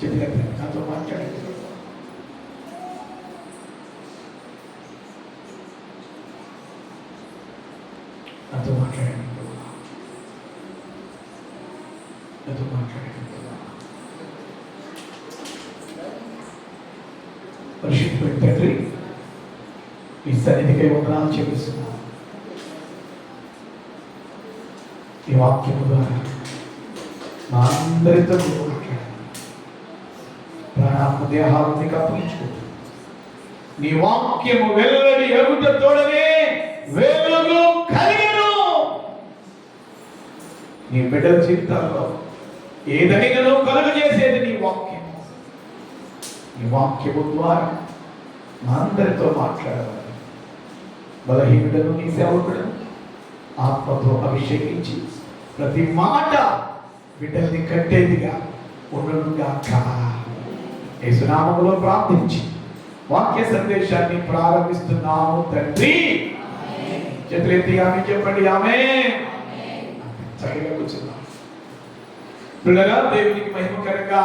చెప్పి నాతో మాట్లాడండి, నాతో మాట్లాడండి, నాతో మాట్లాడండి. పరిశుద్ధమైన తండ్రి, ఈ సన్నిధికై వందనాలు చెల్లిస్తున్నాను. ఈ వాక్యము ద్వారా మా అందరితో ప్రాణాత్మ దేహాలను అప్పగించుకుంటూ నీ వాక్యము వెల్లడి ఎగుట తోడనే వెలుగు కలిగెను. నీ బిడ్డల జీవితాల్లో ఏదైనా కలుగజేసేది నీ వాక్యం. నీ వాక్యము ద్వారా మా అందరితో మాట్లాడాలి. బలహీనుడను నీ సేవకుడను ఆత్మతో అభిషేకించి ప్రతి మాట బిడ్డల్ని కట్టేదిగా ఉండనుగాక. యేసునామములో ప్రార్థించి వాక్య సందేశాన్ని ప్రారంభిస్తున్నాము తండ్రి. చేతులెత్తి ఆమె చెప్పండి. ఆమె చక్కగా కూర్చున్నాం. పిల్లగా దేవునికి మహిమకరంగా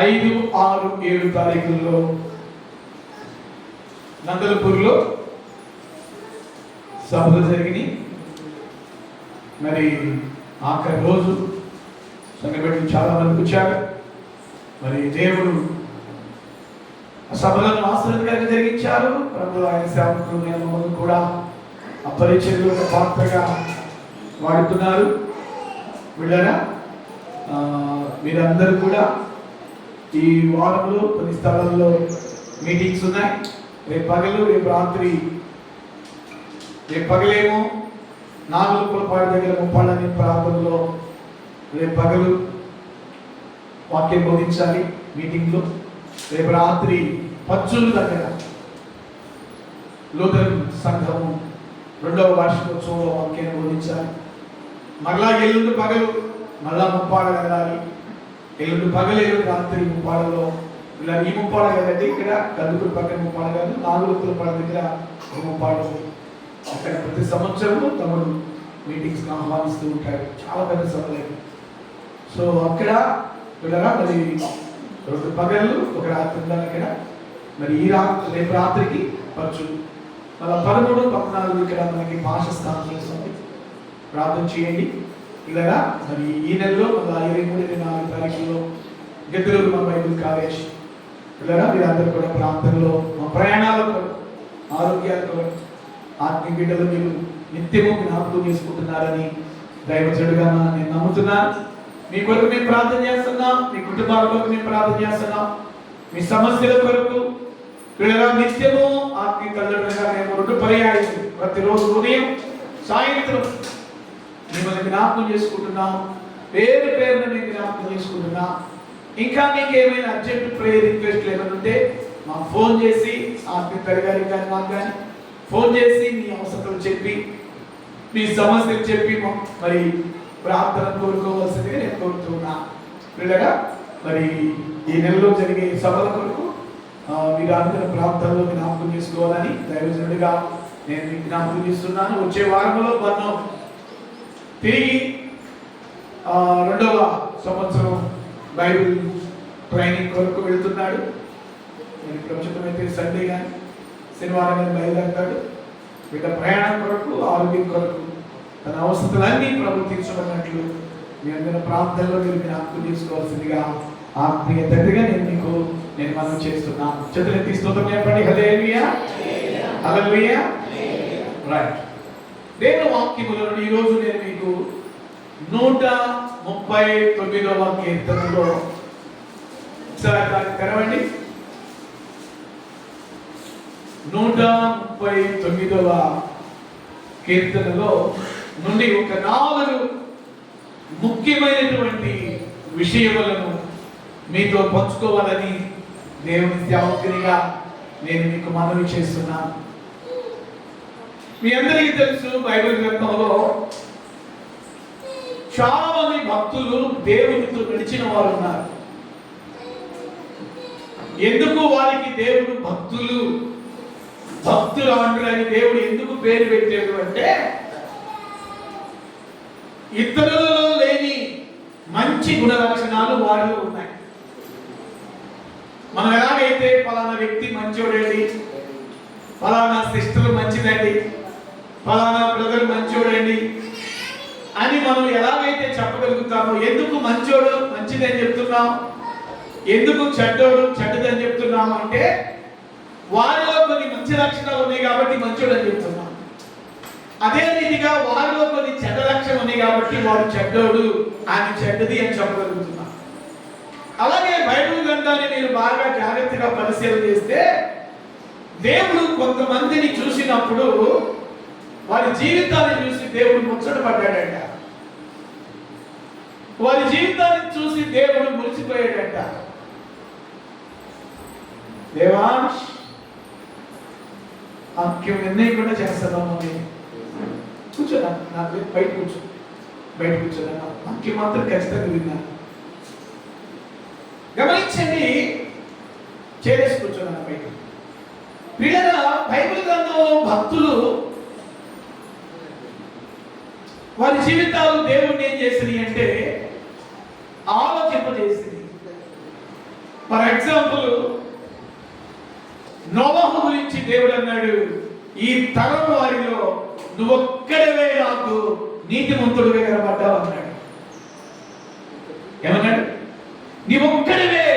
5, 6, 7 తారీఖుల్లో నందలపూర్లో సభలు జరిగినాయి. మరి ఆఖరి రోజు సంఘబెట్టి చాలా మంది వచ్చారు. మరి దేవుడు సభలను ఆశ్రయంగా జరిగించారు. ప్రభు ఆయన సేవకులు నేను కూడా అపరిచర్లు ఒక పాత్రగా వాడుతున్నారు. వీళ్ళరా మీరందరూ కూడా ఈ వారంలో కొన్ని స్థలాల్లో మీటింగ్స్ ఉన్నాయి. రేపు పగలు, రేపు రాత్రి. రేపు పగలేమో నాగులపాడు దగ్గర ముప్పాళ్ళని ప్రాంతంలో రేపు పగలు వాక్యం బోధించాలి మీటింగ్లో. రేపు రాత్రి పచ్చుల దగ్గర లూథరన్ సంఘము 2వ వార్షికోత్సవంలో వాక్యాన్ని బోధించాలి. మరలా ఎల్లుండి పగలు మళ్ళా ముప్పాడ వెళ్ళాలి. ఎల్లుండి పగలు, ఎల్లుండి రాత్రి ముప్పాడలో. ఇలా ఈ ముప్పాడ కదండి, ఇక్కడ గందుకుల పక్కన ముప్పాడ కాదు, నాగులపాడు దగ్గర ఒక ముప్పాడ. అక్కడ ప్రతి సంవత్సరము తమడు మీటింగ్స్ని ఆహ్వానిస్తూ ఉంటాడు. చాలా పెద్ద సభలు. సో అక్కడ పిల్లరా మరి 2 పగళ్ళు, ఒక రాత్రి ఉండాలి అక్కడ. మరి ఈ రేపు రాత్రికి పచ్చు. మళ్ళీ 13, 14 ఇక్కడ మనకి భాష స్థానం చేస్తుంది. ప్రార్థన చేయండి. ఇలాగా మరి ఈ నెలలో మళ్ళీ 23, 24 తారీఖుల్లో గద్దెలూరు మా బైబిల్ కాలేజ్. ఇలాగా మీరందరూ కూడా ప్రాంతంలో మా ప్రయాణాలకు, ఆరోగ్యాలకు, ఆత్మీయ బిడ్డలు మీరు నిత్యము జ్ఞాపకం చేసుకుంటున్నారని దైవజనుడిగా నేను నమ్ముతున్నాను. మీ కొరకు మేము ప్రార్థన చేస్తున్నాం. మీ కుటుంబాల కొరకు మేము ప్రార్థన చేస్తున్నాం. మీ సమస్యల కొరకు పిల్లల నిత్యము ఆత్మీయ తల్లిదండ్రులుగా మేము 2 పర్యాయం ప్రతిరోజు ఉదయం సాయంత్రం మిమ్మల్ని జ్ఞాపకం చేసుకుంటున్నాం. పేరు పేరున మేము జ్ఞాపకం చేసుకుంటున్నాం. ఇంకా మీకు ఏమైనా అర్జెంట్ ప్రేయర్ రిక్వెస్ట్లు ఏమైనా ఉంటే మాకు ఫోన్ చేసి, ఆత్మీయ తల్లి గారికి కానీ మాకు కానీ ఫోన్ చేసి మీ అవసరాలు చెప్పి, మీ సమస్యలు చెప్పి మరి ప్రార్థన కోరుకోవాల్సిందిగా నేను కోరుతున్నా. పిల్లగా మరి ఈ నెలలో జరిగే సభల కొరకు మీరు అందరి ప్రాంతాల్లో జ్ఞాపకం చేసుకోవాలని దైవజనుడిగా నేను మీకు జ్ఞాపకం చేస్తున్నాను. వచ్చే వారంలో మనం తిరిగి 2వ సంవత్సరం బైబిల్ ట్రైనింగ్ కొరకు వెళ్తున్నాడు. మరి ప్రస్తుతమైతే సండే కానీ శనివారం కానీ బయలుదేరుతాడు. వీళ్ళ ప్రయాణం కొరకు, ఆరోగ్యం కొరకు తన అవసరాలన్నీ ప్రభు తీర్చబడినట్లు మీ అందరి ప్రాంతాల్లో మీరు జ్ఞాపకం చేసుకోవాల్సిందిగా ఆత్మీయ తండ్రిగా నేను మనం చేస్తున్నాను. చేతులెత్తి స్తోత్రం చెప్పండి. హల్లెలూయా, హల్లెలూయా. రైట్. దేవుని వాక్యములో ఈరోజు నేను మీకు 139వ కీర్తనలో తెరవండి. 139వ కీర్తనలో నుండి ఒక 4 ముఖ్యమైనటువంటి విషయములను మీతో పంచుకోవాలని దేవుని సేవకునిగా నేను మీకు మనవి చేస్తున్నాను. మీ అందరికీ తెలుసు, బైబిల్ గ్రంథంలో చాలా మంది భక్తులు దేవునితో నడిచిన వారు ఉన్నారు. ఎందుకు వారికి దేవుడు భక్తులు అంటారని దేవుడు ఎందుకు పేరు పెట్టాడు అంటే, ఇతరులలో లేని మంచి మంచి గుణ లక్షణాలు వారిలో ఉన్నాయి. మనం ఎలాగైతే ఫలానా వ్యక్తి మంచోడండి, ఫలానా సిస్టర్ మంచిదండి, ఫలానా బ్రదర్ మంచోడండి అని మనం ఎలాగైతే చెప్పగలుగుతామో, ఎందుకు మంచోడు మంచిదని చెప్తున్నాం, ఎందుకు చెడ్డోడు చెడ్డదని చెప్తున్నాం అంటే వారిలో కొన్ని మంచి లక్షణాలు ఉన్నాయి కాబట్టి మంచోడు అని చెప్తున్నాం. అదే రీతిగా వారిలో కొన్ని చెడ్డ లక్షణాలు ఉన్నాయి కాబట్టి వాడు చెడ్డోడు, ఆయన చెడ్డది అని చెప్పగలుగుతున్నాం. అలాగే బైబిల్ గ్రంథాన్ని మీరు బాగా జాగ్రత్తగా పరిశీలన చేస్తే దేవుడు కొంతమందిని చూసినప్పుడు వారి జీవితాన్ని చూసి దేవుడు ముచ్చటపడ్డాడట. వారి జీవితాన్ని చూసి దేవుడు మురిసిపోయాడట. దేవా ఆక్యం నిర్ణయం కూడా చేస్తున్నాము, కూర్చోనా నాకు బయట కూర్చోనా ఆక్యం మాత్రం ఖచ్చితంగా విన్నాను. గమనించండి, చేరేసి కూర్చోనా బయట. వీళ్ళ బైబిల్ గ్రంథంలో భక్తులు వారి జీవితాలు దేవుడిని ఏం చేసింది అంటే ఆలోచింపజేసింది. ఫర్ ఎగ్జాంపుల్, నోవహు గురించి దేవుడు అన్నాడు, ఈ తరం వారిలో నువ్వొక్కడవే నాకు నీతిమంతుడిగా కనబడ్డావు అన్నాడు. ఏమన్నాడు? నీవొక్కడవే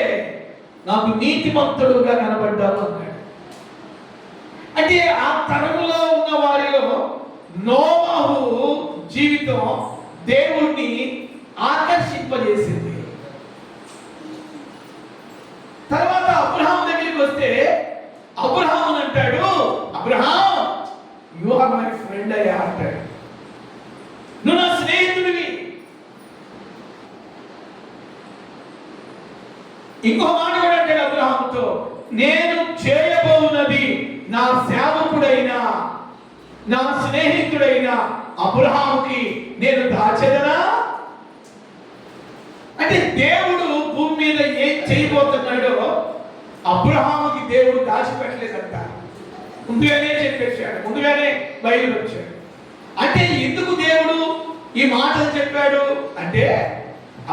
నాకు నీతిమంతుడుగా కనబడ్డావు అన్నాడు. అంటే ఆ తరంలో ఉన్న వారిలో నోవహు జీవితం దేవుణ్ణి ఆకర్షింపజేసింది. తర్వాత అబ్రహాం దగ్గరికి వస్తే అబ్రహాం అంటాడు, Abraham you are my friend అయ్యా అంటాడు, నువ్వు నా స్నేహితుడివి. ఇంకో మాట కూడా అంటాడు అబ్రహాంతో, నేను చేయబోతున్నది నా సేవకుడైన నా స్నేహితుడైన అబ్రహాముకి నేను దాచెదనా. అంటే దేవుడు భూమి మీద ఏం చేయబోతున్నాడో అబ్రహాముకి దేవుడు దాచిపెట్టలేదంట, ముందుగానే చెప్పేశాడు, ముందుగానే బయలుపరిచాడు. అంటే ఎందుకు దేవుడు ఈ మాటలు చెప్పాడు అంటే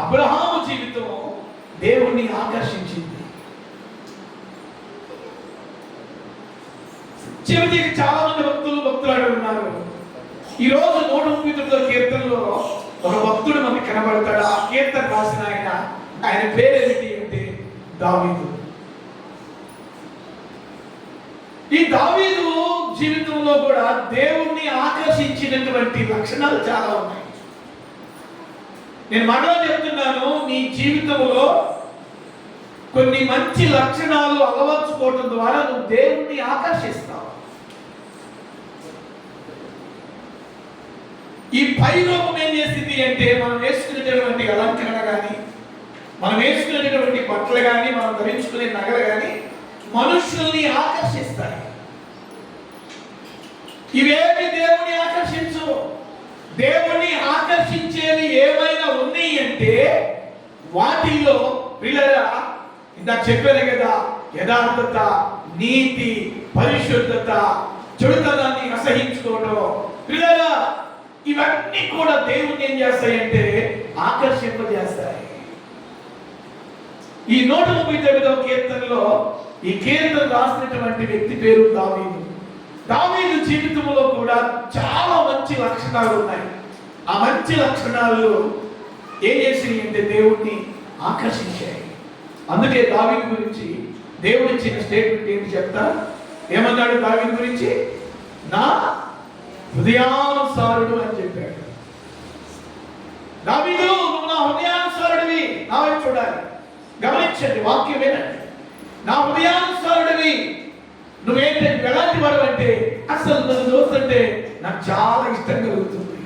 అబ్రహాము జీవితం దేవుణ్ణి ఆకర్షించింది. చివరికి చాలా మంది భక్తులు ఉన్నారు. ఈ రోజు 139వ కీర్తనలో ఒక భక్తుడు మనకి కనబడతాడు. ఆ కీర్తన రాసిన ఆయన పేరేమిటి అంటే దావీదు. ఈ దావీదు జీవితంలో కూడా దేవుణ్ణి ఆకర్షించినటువంటి లక్షణాలు చాలా ఉన్నాయి. నేను మరలా చెప్తున్నాను, నీ జీవితంలో కొన్ని మంచి లక్షణాలు అలవర్చుకోవడం ద్వారా నువ్వు దేవుణ్ణి ఆకర్షిస్తావు. ఈ పై రూపం ఏం చేసింది అంటే మనం వేసుకునేటటువంటి అలంకరణ కానీ, మనం వేసుకునేటటువంటి బట్టలు కానీ, మనం ధరించుకునే నగలు కానీ మనుషుల్ని ఆకర్షిస్తాయి. ఇవేమి దేవుని ఆకర్షించు. దేవుని ఆకర్షించేవి ఏమైనా ఉన్నాయి అంటే వాటిల్లో పిల్లరా ఇందాక చెప్పాను కదా, యథార్థత, నీతి, పరిశుద్ధత, చెడుతనాన్ని అసహించుకోవడం పిల్లరా, ఇవన్నీ కూడా దేవుణ్ణి ఏం చేస్తాయంటే ఆకర్షింపజేస్తాయి. ఈ 139వ కీర్తనలో ఈ కీర్తన రాసినటువంటి వ్యక్తి పేరు దావీదు. దావీదు జీవితంలో కూడా చాలా మంచి లక్షణాలు ఉన్నాయి. ఆ మంచి లక్షణాలు ఏం చేసినాయి అంటే దేవుణ్ణి ఆకర్షించాయి. అందుకే దావీదు గురించి దేవుడు ఇచ్చిన స్టేట్మెంట్ ఏంటి చెప్తా. ఏమన్నాడు దావీదు గురించి? నా హృదయానుసారుడు అని చెప్పాడు. దావీదు నువ్వు నా హృదయానుసారుడివి. నా వైపు చూడాలి, గమనించండి, వాక్యం వినండి. నా హృదయానుసారుడివి. నువ్వేంటంటే ఎలాంటి వాడు అంటే అసలు నన్ను చూస్తుంటే నాకు చాలా ఇష్టం కలుగుతుంది.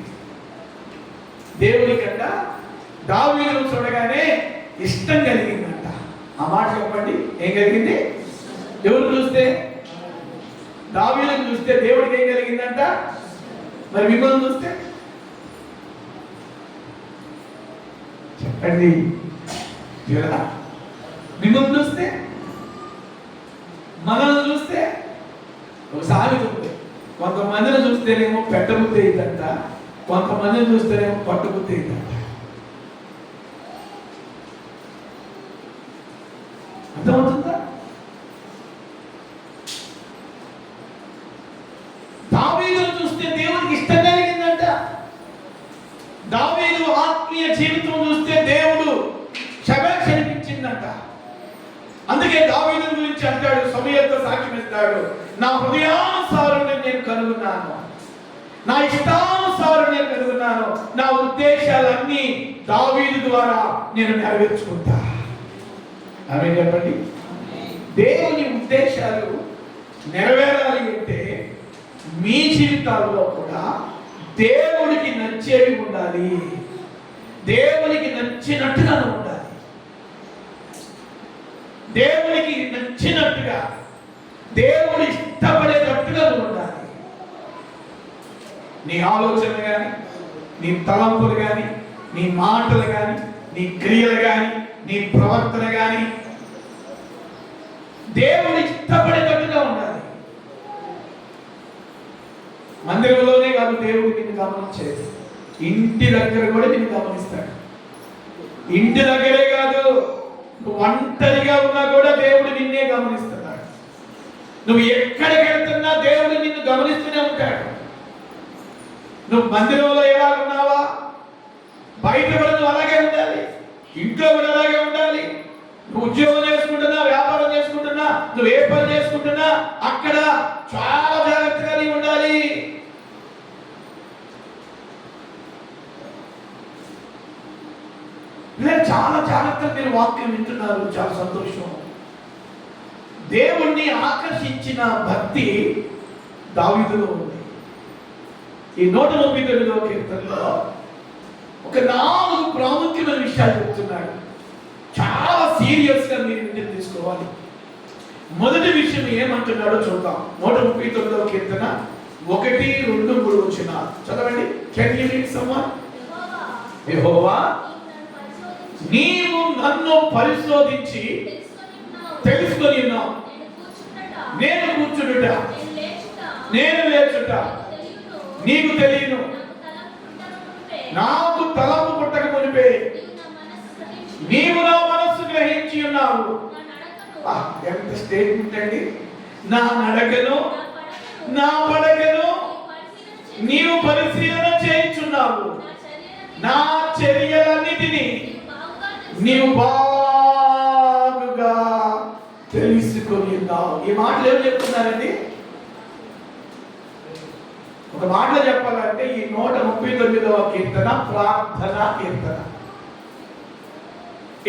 దేవుని కన్నా దావీదును చూడగానే ఇష్టం కలిగిందంట. ఆ మాట చెప్పండి, ఏం కలిగింది? ఎవరు చూస్తే? దావీదును చూస్తే దేవుడికి ఏం కలిగిందంట? మరి మిమ్మల్ని చూస్తే చెప్పండి, మిమ్మల్ని చూస్తే, మనల్ని చూస్తే ఒకసారి ఉంది. కొంతమందిని చూస్తేనేమో పెట్టబుద్ధి అయిందంట, కొంతమందిని చూస్తేనేమో పట్టుబుద్ధి అయిందంట. అర్థమవుతుందా? దావీదును చూస్తే దేవుడికి ఇష్టం కలిగిందంట. దావీదు ఆత్మీయ జీవితం చూస్తే దేవుడు శభాష్ అనిపించిందంట. అందుకే దావీదు గురించి అంటాడు, సమూయేలుతో సాక్ష్యం ఇస్తాడు, నా హృదయానుసారుని నేను కనుగొన్నాను, నా ఇష్టానుసారుని నేను కనుగొన్నాను, నా ఉద్దేశాలన్నీ దావీదు ద్వారా నేను నెరవేర్చుకుంటా. ఆమేన్ చెప్పండి. దేవుని ఉద్దేశాలు నెరవేరాలి అంటే మీ జీవితాల్లో కూడా దేవుడికి నచ్చేవి ఉండాలి, దేవునికి నచ్చినట్టుగా ఉండాలి. దేవునికి నచ్చినట్టుగా, దేవుడు ఇష్టపడేటట్టుగా ఉండాలి. నీ ఆలోచన కానీ, నీ తలంపులు కానీ, నీ మాటలు కానీ, నీ క్రియలు కానీ, నీ ప్రవర్తన కానీ దేవుడు ఇష్టపడేటట్టుగా ఉండాలి. మందిరంలోనే కాదు దేవుడు నిన్ను గమనించేది, ఇంటి దగ్గర కూడా నిన్ను గమనిస్తాడు. ఇంటి దగ్గరే కాదు, నువ్వు ఒంటరిగా ఉన్నా కూడా దేవుడు నిన్నే గమనిస్తున్నాడు. నువ్వు ఎక్కడికి వెళ్తున్నా దేవుడు నిన్ను గమనిస్తూనే ఉంటాడు. నువ్వు మందిరంలో ఎలా ఉన్నావా, బయట కూడా నువ్వు అలాగే ఉండాలి, ఇంట్లో కూడా అలాగే ఉండాలి. నువ్వు ఉద్యోగం చేసుకుంటున్నా, వ్యాపారం చేసుకుంటున్నా, నువ్వు ఏ పని చేసుకుంటున్నా అక్కడ చాలా జాగ్రత్తగా నీవు ఉండాలి. చాలా జాగ్రత్తగా మీరు వాక్యం వింటున్నారు, చాలా సంతోషం. దేవుణ్ణి ఆకర్షించిన భక్తి దావీదులో ఉంది. ఈ 139వ కీర్తనలో ఒక 4 ప్రాముఖ్యమైన విషయాలు చెప్తున్నాడు. చాలా సీరియస్ గా మీరు తీసుకోవాలి. మొదటి విషయం ఏమంటున్నాడో చూద్దాం. 139వ కీర్తన 1, 2, 3 వచనాలు చదవండి. Can you read someone? యెహోవా, నీవు నన్ను పరిశోధించి తెలుసుకొని ఉన్నావు. నేను కూర్చుండుట, నేను లేచుట నీకు తెలియను. నాకు తలంపు పుట్టక మునిపే నీవు నా మనస్సు గ్రహించి ఉన్నావు. ఎంత స్టేట్మెంట్ అండి! నా నడకను, నా పడకను నీవు పరిశీలన చేయించున్నావు. నా చర్యలన్నిటినీ నీవు బాగుగా తెలుసుకొని ఉన్నావు. ఈ మాటలు ఏం చెప్తున్నారండి? ఒక మాటలో చెప్పాలంటే ఈ 139వ కీర్తన ప్రార్థనా కీర్తన.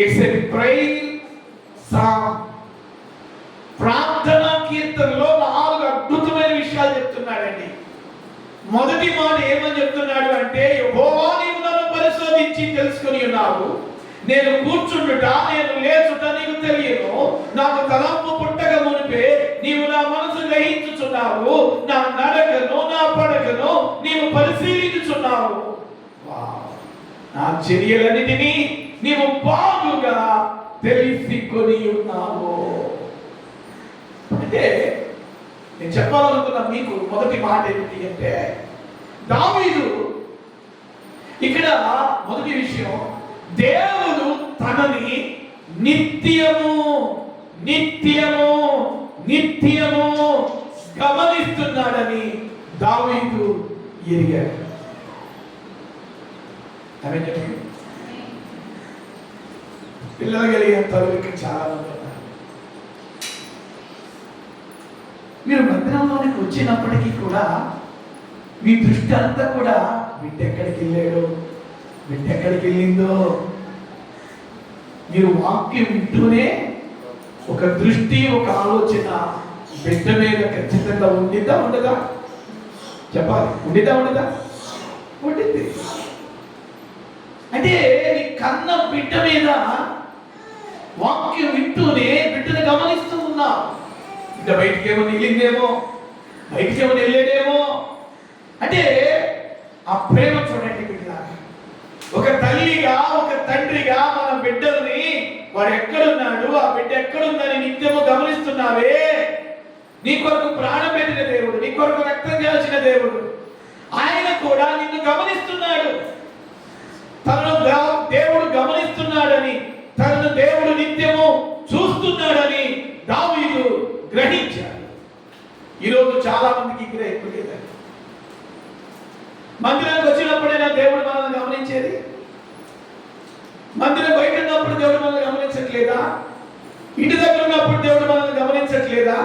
It's a prayer song. ప్రార్థనా కీర్తనలో 4 అద్భుతమైన విషయాలు చెప్తున్నాడండి. మొదటి మాట ఏమని చెప్తున్నాడు అంటే, యెహోవా, నీవు నన్ను పరిశోధించి తెలుసుకొని ఉన్నావు. నేను కూర్చుండుట, నేను లేచుట నీకు తెలియను. నాకు తలంపు పుట్టక మునిపే నీవు నా మనసు గ్రహించుచున్నావు. నా నడకను, నా పడకను నీవు పరిశీలించుచున్నావు. నా చర్యలన్నిటినీ నీవు బాగుగా తెలుసుకొని ఉన్నావు. అంటే నేను చెప్పాలనుకున్నా మీకు మొదటి మాట ఏమిటి అంటే, దావీదు ఇక్కడ మొదటి విషయం, దేవుడు తనని నిత్యము నిత్యము నిత్యము గమనిస్తున్నాడని దావీదు ఎరిగాడు. అదే చెప్పండి. పిల్లలు కలిగేంత వరకు చాలా మంది ఉన్నారు. మీరు మందిరంలోనికి వచ్చినప్పటికీ కూడా మీ దృష్టి అంతా కూడా బిడ్డ ఎక్కడికి వెళ్ళాడు, బిడ్డ ఎక్కడికి వెళ్ళిందో. మీరు వాక్యం వింటూనే ఒక దృష్టి, ఒక ఆలోచన బిడ్డ మీద ఖచ్చితంగా ఉండిద్దా ఉండదా? చెప్పాలి. ఉండిద్దా ఉండదా? ఉండింది. అంటే నీ కన్న బిడ్డ మీద వాక్యం వింటూనే బిడ్డను గమనిస్తూ ఉన్నావు. బిడ్డ బయటికి ఏమో వెళ్ళిందేమో, బయటికి ఏమో వెళ్ళేదేమో. అంటే ఆ ప్రేమ చూడండి. బిడ్డ ఒక తల్లిగా, ఒక తండ్రిగా మన బిడ్డల్ని వాడు ఎక్కడున్నాడు, ఆ బిడ్డ ఎక్కడుందని నిత్యము గమనిస్తున్నావే. నీ కొరకు ప్రాణం పెట్టిన దేవుడు, నీ కొరకు రక్తం చేసిన దేవుడు, ఆయన కూడా నిన్ను గమనిస్తున్నాడు. తనను దేవుడు గమనిస్తున్నాడని, తనను దేవుడు నిత్యము చూస్తున్నాడని గ్రహించారు. ఈరోజు చాలా మందికి గ్రహింపు లేదండి. మందిరానికి వచ్చినప్పుడైనా దేవుడు మనల్ని గమనించేది? మందిరం బయట ఉన్నప్పుడు దేవుడు మనల్ని గమనించట్లేదా? ఇంటి దగ్గర ఉన్నప్పుడు దేవుడు మనల్ని గమనించట్లేదా?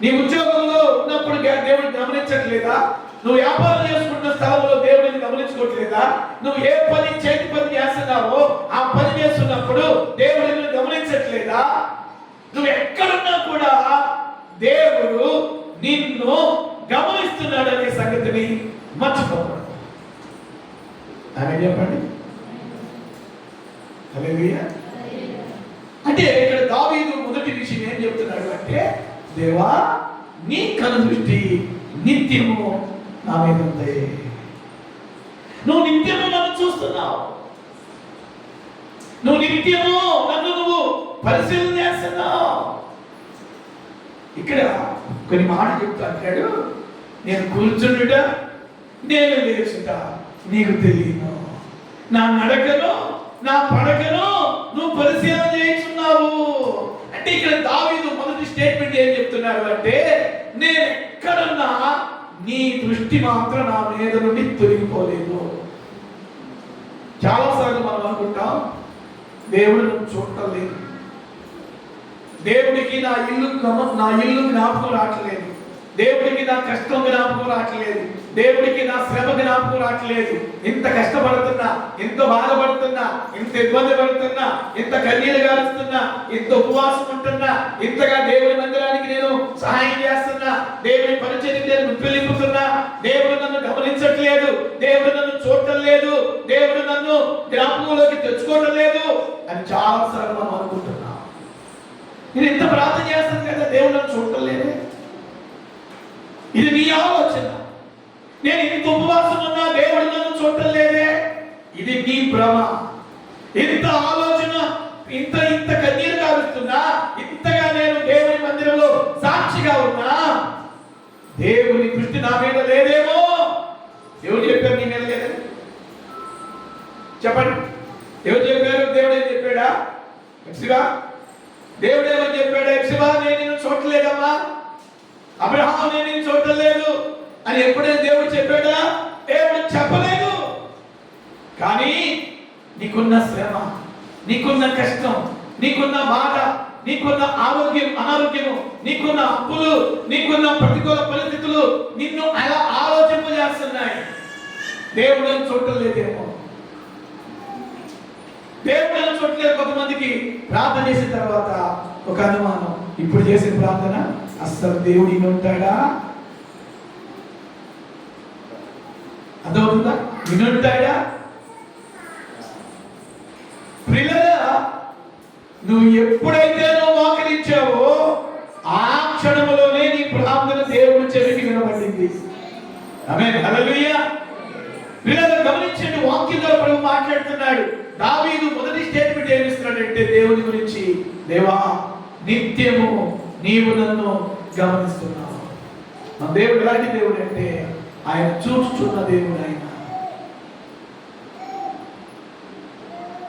నీ ఉద్యోగంలో ఉన్నప్పుడు దేవుడు గమనించట్లేదా? నువ్వు వ్యాపారం చేసుకుంటున్న స్థలంలో దేవుడిని గమనించుకోవట్లేదా? నువ్వు ఏ పని చేతి పని చేస్తున్నావో ఆ పని చేస్తున్నప్పుడు దేవుడిని గమనించట్లేదా? నువ్వు ఎక్కడున్నా కూడా దేవుడు నిన్ను గమనిస్తున్నాడు అనే సంగతిని మర్చిపోకూడదు. అని చెప్పండి. హల్లెలూయా. అంటే ఇక్కడ దావీదు మొదటి విషయం ఏం చెప్తున్నాడు అంటే, దేవా నీ కనుదృష్టి నిత్యము నా మీద ఉంది. నువ్వు నిత్యము నన్ను చూస్తున్నావు, నువ్వు నిత్యము నన్ను నువ్వు పరిశీలన చేస్తున్నావు. ఇక్కడ కొన్ని మాటలు చెప్తా అంటాడు, నేను కూర్చుండుట నేను లేచుట నీకు తెలియను, నా నడకను నా పడకను నువ్వు పరిశీలన చేస్తున్నావు. అంటే ఇక్కడ దావీదు మొదటి స్టేట్మెంట్ ఏం చెప్తున్నాడు అంటే, నేను ఎక్కడున్నా నీ దృష్టి మాత్రం నా మీద నుండి తొలగిపోలేదు. చాలాసార్లు మనం అనుకుంటాం దేవుడు నువ్వు చూడటం లేదు, దేవుడికి నా ఇల్లు జ్ఞాపకం రావట్లేదు, దేవుడికి నా కష్టం జ్ఞాపకం రావట్లేదు, దేవుడికి నా శ్రమ జ్ఞాపకం రావట్లేదు. ఇంత కష్టపడుతున్నా, ఇంత బాధపడుతున్నా, ఇంత ఇబ్బంది పడుతున్నా, ఇంత కన్నీరు గారుస్తున్నా, ఇంత ఉపవాసం ఉంటున్నా, ఇంతగా దేవుడి మందిరానికి నేను సహాయం చేస్తున్నా, దేవుడి పరిచయం నేను ముప్పిలిపుతున్నా, దేవుడు నన్ను గమనించట్లేదు, దేవుడు నన్ను చూడటం లేదు, దేవుడు నన్ను జ్ఞాపకంలోకి తెచ్చుకోవడం లేదు అని చాలాసార్లు మనం అనుకుంటున్నాం. నేను ఇంత ప్రార్థన చేస్తాను కదా, దేవుడు నన్ను చూడటం లేదే. ఇది నీ ఆలోచన. నేను ఇంత ఉపవాసం ఉన్నా దేవుడు నన్ను చూడటం లేదే, ఇది నీ భ్రమ. ఇంత ఆలోచన, ఇంత కన్నీరు కారుస్తున్నా, ఇంతగా నేను దేవుని మందిరంలో సాక్షిగా ఉన్నా, దేవుని దృష్టి నా మీద లేదేమో. ఎవరు చెప్పారు నీ మీద లేదని? చెప్పండి, ఎవరు చెప్పారు? దేవుడు ఏం చెప్పాడా? ఎప్సిబా దేవుడు ఏమని చెప్పాడు? ఎప్సిబా నేను నిన్ను చూడలేదమ్మా, అబ్రహాము నేను నిన్ను చూడటం లేదు అని ఎప్పుడైనా దేవుడు చెప్పాడా? దేవుడు చెప్పలేదు. కానీ నీకున్న శ్రమ, నీకున్న కష్టం, నీకున్న బాధ, నీకున్న అనారోగ్యము, నీకున్న అప్పులు, నీకున్న ప్రతికూల పరిస్థితులు నిన్ను అలా ఆలోచింపజేస్తున్నాయి. దేవుడు చూడటం లేదేమో, దేవుడు చూడలేదు. కొంతమందికి ప్రార్థన చేసిన తర్వాత ఒక అనుమానం, ఇప్పుడు చేసిన ప్రార్థన అస్సలు దేవుడు వినుంటాడా? అర్థమవుతుందా? వినుంటాడా? ప్రియులారా, నువ్వు ఎప్పుడైతే మోకరించావో ఆ క్షణంలోనే నీ ప్రార్థన దేవుడు చెవికి వినబడింది. ఆమేన్, హల్లెలూయా. ప్రియులారా, గమనించండి, వాక్యంలో ప్రభు మాట్లాడుతున్నాడు. దావీదు మొదటి స్టేట్మెంట్ ఏమి ఇస్తున్నాడంటే దేవుని గురించి, దేవా నిత్యము నీవు నన్ను గమనిస్తున్నావు. మన దేవుడు ఎలాంటి దేవుడు అంటే ఆయన చూచుచున్న దేవుడు. ఆయన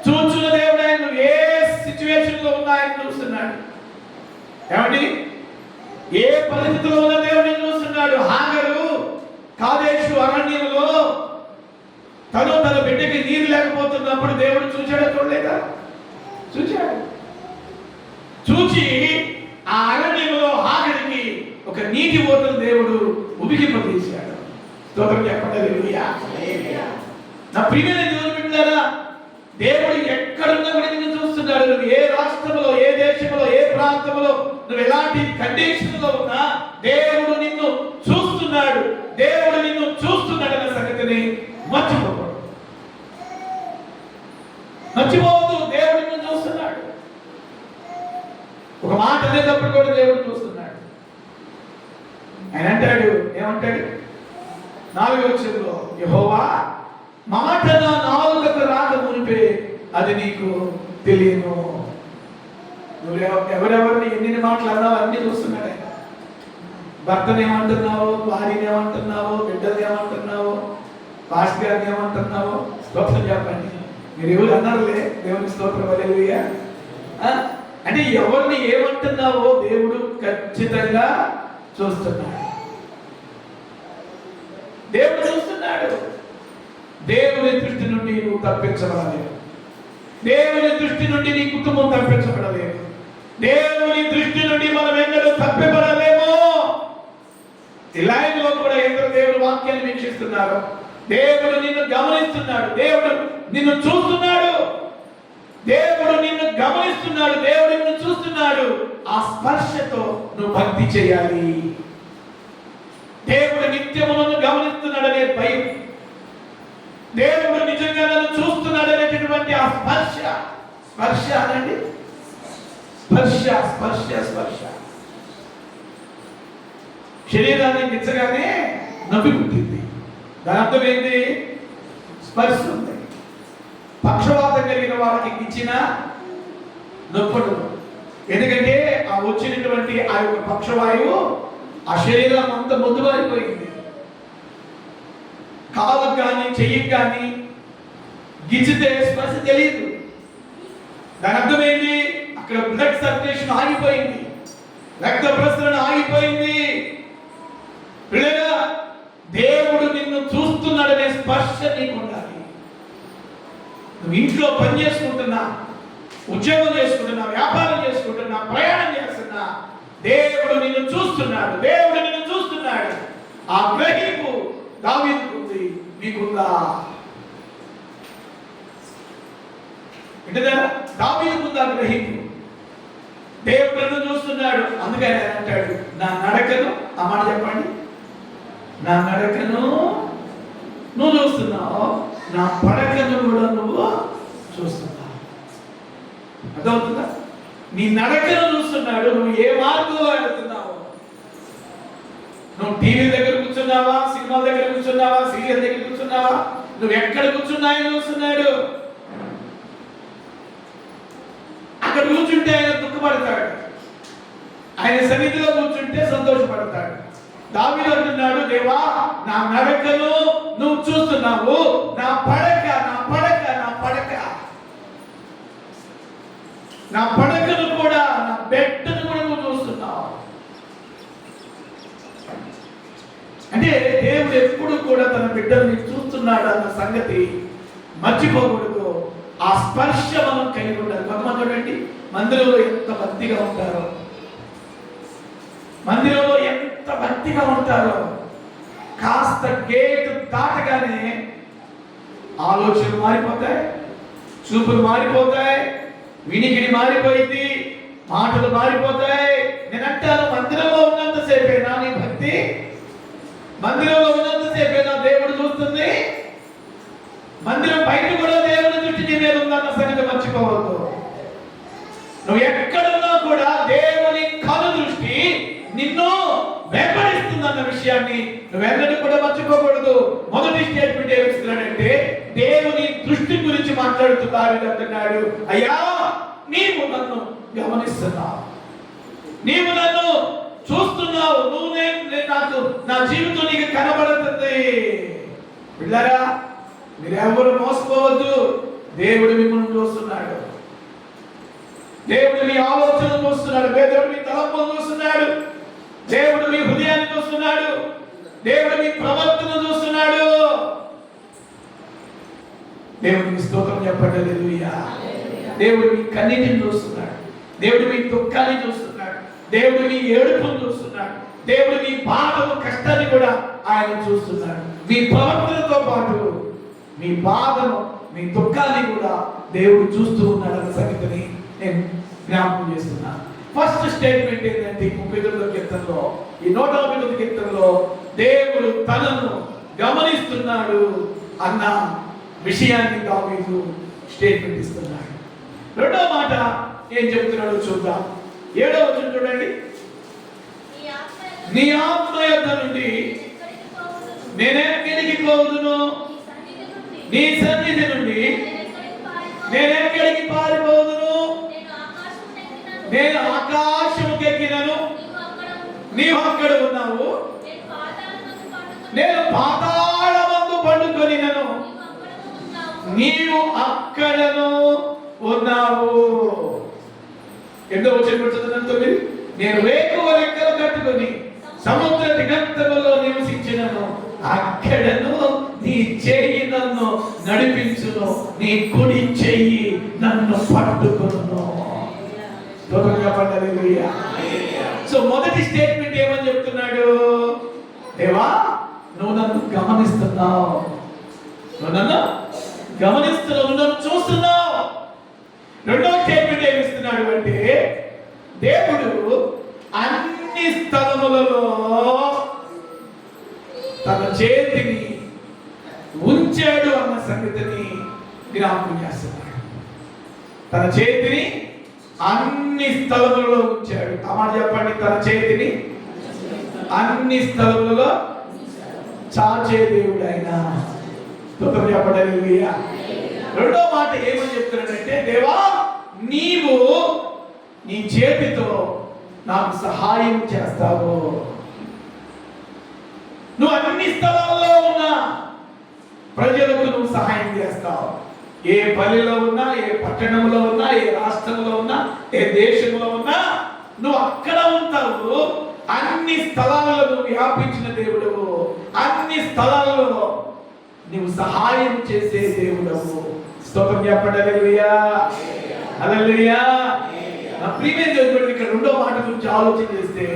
చూచున్న దేవుడు. ఆయన నువ్వు ఏ సిచ్యువేషన్ లో ఉన్నా ఆయన చూస్తున్నాడు. ఏమండి, ఏ పరిస్థితిలో ఉన్న దేవుడిని చూస్తున్నాడు. హాగరు కాదేశు అరణ్యంలో తన బిడ్డకి నీరు లేకపోతున్నప్పుడు దేవుడు చూచాడా? చూడలేదా? చూచాడు. చూచి ఆ అరణ్యంలో హాగరికి ఒక నీటి ఓటను దేవుడు ఉబికింపజేశాడు. స్తోత్రం చెప్పండి, హల్లెలూయా. నా ప్రియమైన దేవుని బిడ్డలారా, దేవుడు ఎక్కడున్నా కూడా నిన్ను చూస్తున్నాడు. నువ్వు ఏ రాష్ట్రంలో, ఏ దేశంలో, ఏ ప్రాంతంలో, నువ్వు ఎలాంటి కండిషన్ లో ఉన్నా దేవుడు నిన్ను చూస్తున్నాడు. దేవుడు నిన్ను చూస్తున్నాడు అనే సంగతిని మర్చిపోకూడదు. మర్చిపోవద్దు, దేవుడు నిన్ను చూస్తున్నాడు. ఒక మాట అనేటప్పుడు కూడా దేవుడు చూస్తున్నాడు. ఆయన అంటాడు, ఏమంటాడు? 4వ వచనంలో, యెహోవా మాట నా నాలుకకు రాక మునిపే అది నీకు తెలియను. నువ్వు ఎవరెవరిని ఎన్ని మాటలు అన్నావు అన్ని చూస్తున్నాడు ఆయన. భర్తను ఏమంటున్నావు, భార్యని ఏమంటున్నావు, బిడ్డలు ఏమంటున్నావు, పాస్టర్ గారిని ఏమంటున్నావు? స్తోత్రం చెప్పండి. మీరు ఎవరు అన్నారులే, దేవుని స్తోత్రం, హల్లెలూయా. అంటే ఎవరిని ఏమంటున్నావో దేవుడు ఖచ్చితంగా చూస్తున్నాడు. దేవుడు చూస్తున్నాడు. దేవుని దృష్టి నుండి నువ్వు తప్పించబడలేవు. దేవుని దృష్టి నుండి నీ కుటుంబం తప్పించబడలేదు. దేవుని దృష్టి నుండి మనం ఎన్నడూ తప్పిపడలేము. ఈ లైవ్ లో కూడా ఎందరో దేవుడు వాక్యాన్ని వీక్షిస్తున్నారు. దేవుడు నిన్ను గమనిస్తున్నాడు. దేవుడు నిన్ను చూస్తున్నాడు. దేవుడు నిన్ను గమనిస్తున్నాడు. దేవుడు నిన్ను చూస్తున్నాడు. ఆ స్పర్శతో నువ్వు భక్తి చేయాలి. దేవుడు నిత్యము నన్ను గమనిస్తున్నాడనే భయం, దేవుడు నిజంగా నన్ను చూస్తున్నాడు అనేటటువంటి ఆ స్పర్శ. స్పర్శ అనండి, స్పర్శ స్పర్శ స్పర్శ. శరీరాన్ని గిచ్చగానే నొప్పి పుట్టింది. దాని అర్థం ఏంటి? స్పర్శ ఉంది. పక్షవాతం కలిగిన వాళ్ళకి గిచ్చిన నొప్పడు. ఎందుకంటే ఆ వచ్చినటువంటి ఆ యొక్క పక్షవాయువు ఆ శరీరం అంతా మొద్దుబారిపోయింది. కాలు కానీ చెయ్యికి కానీ గిచ్చితే స్పర్శ తెలియదు. దాని అర్థం ఏంటి? అక్కడ బ్లడ్ సర్క్యులేషన్ ఆగిపోయింది, రక్త ప్రసరణ ఆగిపోయింది. పిల్లగా దేవుడు నిన్ను చూస్తున్నాడనే స్పర్శ నీకు ఉండాలి. నువ్వు ఇంట్లో పని చేసుకుంటున్నా, ఉద్యోగం చేసుకుంటున్నా, వ్యాపారం చేసుకుంటున్నా, ప్రయాణం చేస్తున్నా, దేవుడు నిన్ను చూస్తున్నాడు. దేవుడు నిన్ను చూస్తున్నాడు. ఆ గ్రహింపు దావీదుకుంది, మీకుందా? వింటున్నారా? దావీదుకుందా గ్రహింపు? దేవుడు నన్ను చూస్తున్నాడు. అందుకని ఆయన అంటాడు, నా నడకను, ఆ మాట చెప్పండి, నా నడకను నువ్వు చూస్తున్నావు, నా పడకను కూడా నువ్వు చూస్తున్నావు. అర్థమవుతుందా? నీ నడకను చూస్తున్నాడు. నువ్వు ఏ మార్గంలో వెళ్తున్నావు? నువ్వు టీవీ దగ్గర కూర్చున్నావా, సినిమాల దగ్గర కూర్చున్నావా, సీరియల్ దగ్గర కూర్చున్నావా? నువ్వు ఎక్కడ కూర్చున్నాయని చూస్తున్నాడు. అక్కడ కూర్చుంటే ఆయన దుఃఖపడతాడు, ఆయన సన్నిధిలో కూర్చుంటే సంతోషపడతాడు. దావీదు అంటున్నాడు, దేవా నా నడకను నువ్వు చూస్తున్నావు, నా పడక నా పడక నా పడక నా పడకను కూడా, నా బెడ్ను కూడా నువ్వు చూస్తున్నావు. అంటే దేవుడు ఎప్పుడు కూడా తన బిడ్డల్ని చూస్తున్నాడు అన్న సంగతి మర్చిపోకూడదు. ఆ స్పర్శ మనం కలిగి ఉండాలి. కొంతమంది చూడండి, మందిరంలో ఎంత భక్తిగా ఉంటారో, మందిరంలో ఎంత భక్తిగా ఉంటారో, కాస్త గేటు దాటగానే ఆలోచనలు మారిపోతాయి, చూపులు మారిపోతాయి, వినికిడి మారిపోయింది, మాటలు మారిపోతాయి. నేను అంటాను, మందిరంలో ఉన్నంతసేపేనా నీ భక్తి? మందిరంలో ఉన్నంతసేపేనా దేవుడు చూస్తుంది? మందిరం బయట కూడా దేవుడి దృష్టి నీ మీద ఉందన్న సంగతి మర్చిపోవద్దు. నువ్వు ఎక్కడున్నా కూడా దేవుని కను దృష్టి నిన్ను వెంబడిస్తుందన్న విషయాన్ని నువ్వెన్నడూ కూడా మర్చిపోకూడదు. మొదటి స్టేట్మెంట్ ఏమిస్తున్నాడంటే, దేవుని దృష్టి గురించి మాట్లాడుతూ దావీదు అంటున్నాడు, అయ్యా నీవు నన్ను గమనిస్తున్నావు, నీవు నన్ను చూస్తున్నావు, నువ్వు నాకు నా జీవితం నీకు కనబడుతుంది. పిల్లరా, మీరెవరు మోసపోవద్దు. దేవుడు మిమ్మల్ని చూస్తున్నాడు. దేవుడు మీ ఆలోచనలు చూస్తున్నాడు. దేవుడు మీ తలంపులు చూస్తున్నాడు. దేవుడు మీ హృదయాన్ని చూస్తున్నాడు. దేవుడు మీ ప్రవర్తన చూస్తున్నాడు. దేవుడికి స్తోత్రం చెప్పండి. హల్లెలూయా. దేవుడు మీ కన్నీటిని చూస్తున్నాడు. దేవుడు మీ దుఃఖాన్ని చూస్తున్నాడు. దేవుడు మీ ఏడుపును చూస్తున్నాడు. దేవుడు మీ బాధను, కష్టాన్ని కూడా ఆయన చూస్తున్నాడు. మీ ప్రవర్తనతో పాటు మీ బాధను, మీ దుఃఖాన్ని కూడా దేవుడు చూస్తూ ఉన్నాడు అన్న సంగతిని నేను జ్ఞాపకం చేస్తున్నాను. ఫస్ట్ స్టేట్మెంట్ ఏంటంటే 39వ కీర్తనలో, ఈ 109వ కీర్తనలో దేవుడు తనను గమనిస్తున్నాడు అన్న విషయాన్ని దావీదు స్టేట్మెంట్ ఇస్తున్నాడు. రెండో మాట ఏం చెబుతున్నాడో చూద్దాం. 7వ వచనం చూడండి. నీ ఆత్మ యొద్ద నుండి నేనెక్కడికి పోదును? నీ సన్నిధి నుండి నేనెక్కడికి పారిపోదును? నేను ఆకాశముకెక్కినను, నీవు అక్కడ ఉన్నావు. నేను పాతాళమందు పండుకొనినను, నీవు అక్కడను ఉన్నావు. ఎంతో వచ్చిన నేను వేకువ రెక్కలు కట్టుకొని సముద్ర దిగంతములో నివసించినను, అక్కడను నీ చెయ్యి నన్ను నడిపించును, నీ కుడి చెయ్యి నన్ను పట్టుకును. సో మొదటి స్టేట్మెంట్ ఏమని చెప్తున్నాడు? దేవా, నువ్వు నన్ను గమనిస్తున్నావు, నువ్వు నన్ను గమనిస్తున్నావు, నువ్వు నన్ను చూస్తున్నావు. రెండవ స్టేట్మెంట్ ఏమిస్తున్నాడు అంటే, దేవుడు అన్ని స్థలములలో తన చేతిని ఉంచాడు అన్న సంగతిని జ్ఞాపకం చేస్తున్నాడు. తన చేతిని అన్ని స్థలములలో ఉంచాడు. ఆ మాట చెప్పండి. తన చేతిని అన్ని స్థలములలో చాచే దేవుడు ఆయన. చెప్పండి. రెండో మాట ఏమని చెప్తున్నాడంటే, దేవా, నీవు నీ చేతితో నాకు సహాయం చేస్తావు. నువ్వు అన్ని స్థలాల్లో ఉన్నా ప్రజలకు నువ్వు సహాయం చేస్తావు. ఏ పల్లెలో ఉన్నా, ఏ పట్టణంలో ఉన్నా, ఏ రాష్ట్రంలో ఉన్నా, ఏ దేశంలో ఉన్నా నువ్వు అక్కడ ఉంటావు. అన్ని స్థలాలలో నువ్వు వ్యాపించిన దేవుడవు. అన్ని స్థలాలలో నువ్వు సహాయం చేసే దేవుడవు. స్తోత్రం చెప్పండి. హల్లెలూయా, హల్లెలూయా. నా ప్రియమైన దేవుడు, ఇక్కడ రెండో మాట గురించి ఆలోచన చేస్తే,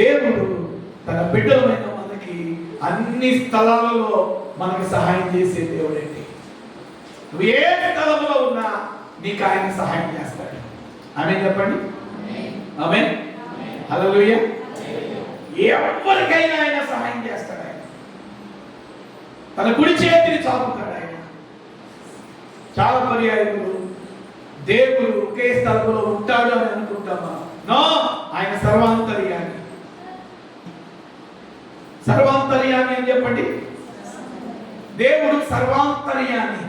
దేవుడు తన బిడ్డలమైన మనకి అన్ని స్థలాలలో మనకి సహాయం చేసే దేవుడు అండి. నువ్వు ఏ స్థలంలో ఉన్నా నీకు ఆయన సహాయం చేస్తాడు. ఆమేన్ చెప్పండి. ఆమేన్, హల్లెలూయా. ఎవరికైనా ఆయన సహాయం చేస్తాడు. ఆయన తన కుడి చేతిని చాపుతాడు. ఆయన చాలా పర్యాయములు దేవుడు ఒకే స్థలంలో ఉంటాడు అని అనుకుంటామా? నో, ఆయన సర్వాంతర్యామి. సర్వాంతర్యామి అని చెప్పండి. దేవుడు సర్వాంతర్యామి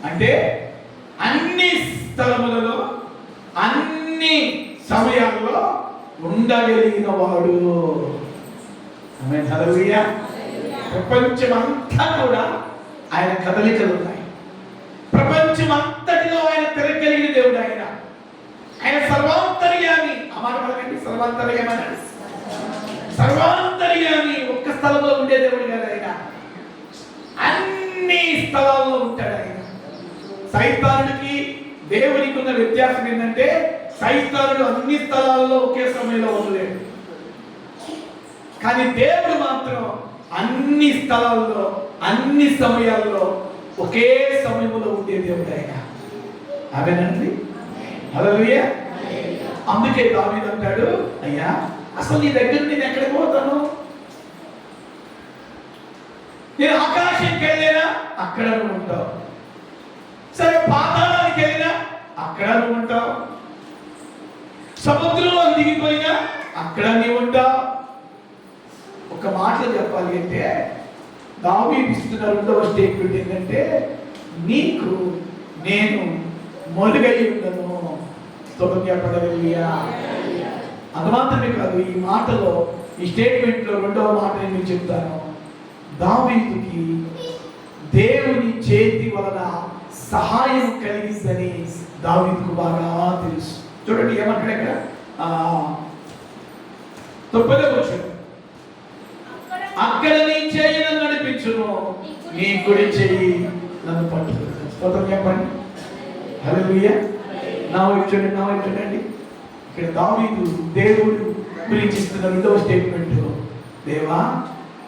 అంటే అన్ని స్థలములలో అన్ని సమయాల్లో ఉండగలిగిన వాడు. ఆమేన్, హల్లెలూయా. ప్రపంచం అంతా కూడా ఆయన కదలికలు ఉన్నాయి. ప్రపంచం అంతటిలో ఆయన తిరగలిగిన దేవుడు. ఆయన సర్వాంతర్యామి. ఆ మాట పలకండి, సర్వాంతర్యామి. సర్వాంతర్యామి. ఒక్క స్థలంలో ఉండే దేవుడు కాదు ఆయన, అన్ని స్థలాల్లో ఉంటాడు ఆయన. సైతానుడికి దేవునికి ఉన్న వ్యత్యాసం ఏంటంటే, సైతానుడు అన్ని స్థలాల్లో ఒకే సమయంలో ఉండలేడు. కానీ దేవుడు మాత్రం అన్ని స్థలాల్లో అన్ని సమయాల్లో ఒకే సమయంలో ఉండే దేవుడు ఆయన. అవేనండి, హల్లెలూయా. అందుకే దావీదు అంటాడు, అయ్యా, అసలు నీ దగ్గర నేను ఎక్కడికి పోతాను? నేను ఆకాశానికి వెళ్ళినా అక్కడ నువ్వు ఉంటావు. సరే, పాతాళానికి వెళ్ళినా అక్కడ నువ్వు ఉంటావు. సముద్రంలో దిగిపోయినా అక్కడ నీవు ఉంటావు. ఒక మాటలో చెప్పాలి అంటే, దావీదు ఇస్తున్న రెండవ స్టేట్మెంట్ ఏంటంటే, నీకు నేను మొలుగై ఉండను. స్తోత్రం చెప్పండి. హల్లెలూయా. అది మాత్రమే కాదు, ఈ మాటలో, ఈ స్టేట్మెంట్లో రెండవ మాట నేను చెప్తాను. దావీదుకి దేవుని చేతి వలన సహాయం కలిగిందని దావీదుకు బాగా తెలుసు. చూడండి ఏమంటాడు ఇక్కడ, 9వ వచనం, అక్కడ నీ చెయ్యి నన్ను నడిపించును, నీ కుడి చెయ్యి నన్ను పట్టుకును. స్తోత్రం చెప్పండి. హల్లెలూయా. నా వైపు చూడండి. ఇక్కడ దావీదు దేవుడు గురించి ఇస్తున్న రెండవ స్టేట్మెంట్, దేవా,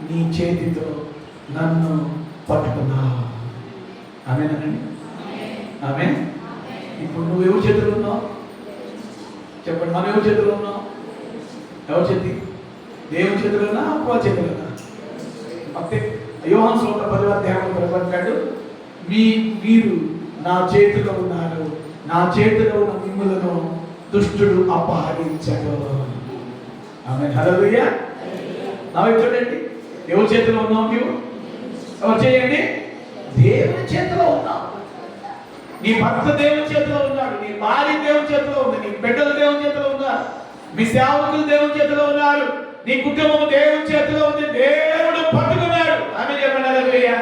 నీ చేతితో నన్ను పట్టుకున్నావు. ఆమేనండి, ఆమేన్. ఇప్పుడు నువ్వు ఎవరి చేతిలో ఉన్నావు చెప్పండి? మనం ఎవరి చేతిలో ఉన్నావు? ఎవరి చేతి? దేవుని చేతిలోనా, అప్ప చేతిలోనా? అంతే. యోహాను సువార్త 10వ అధ్యాయంలో ప్రకటించాడు, మీరు నా చేతిలో ఉన్నారు, నా చేతిలో ఉన్న మిమ్ములను దుష్టుడు అపహరించాడు. ఆమేన్, హల్లెలూయా. నా వైపు చూడండి. ఎవరి చేతిలో ఉన్నావు నీవు? ఎవరు చేయండి? దేవుని చేతిలో ఉన్నావు. నీ భర్త దేవుని చేతిలో ఉన్నాడు, నీ భార్య దేవుని చేతిలో ఉంది, నీ బిడ్డలు దేవుని చేతిలో ఉన్నారు, మీ సేవకులు దేవుని చేతిలో ఉన్నారు, నీ కుటుంబం దేవుని చేతిలో ఉంది. దేవుడు పట్టుకున్నాడు. ఆమేన్ చెప్పండి. హల్లెలూయా.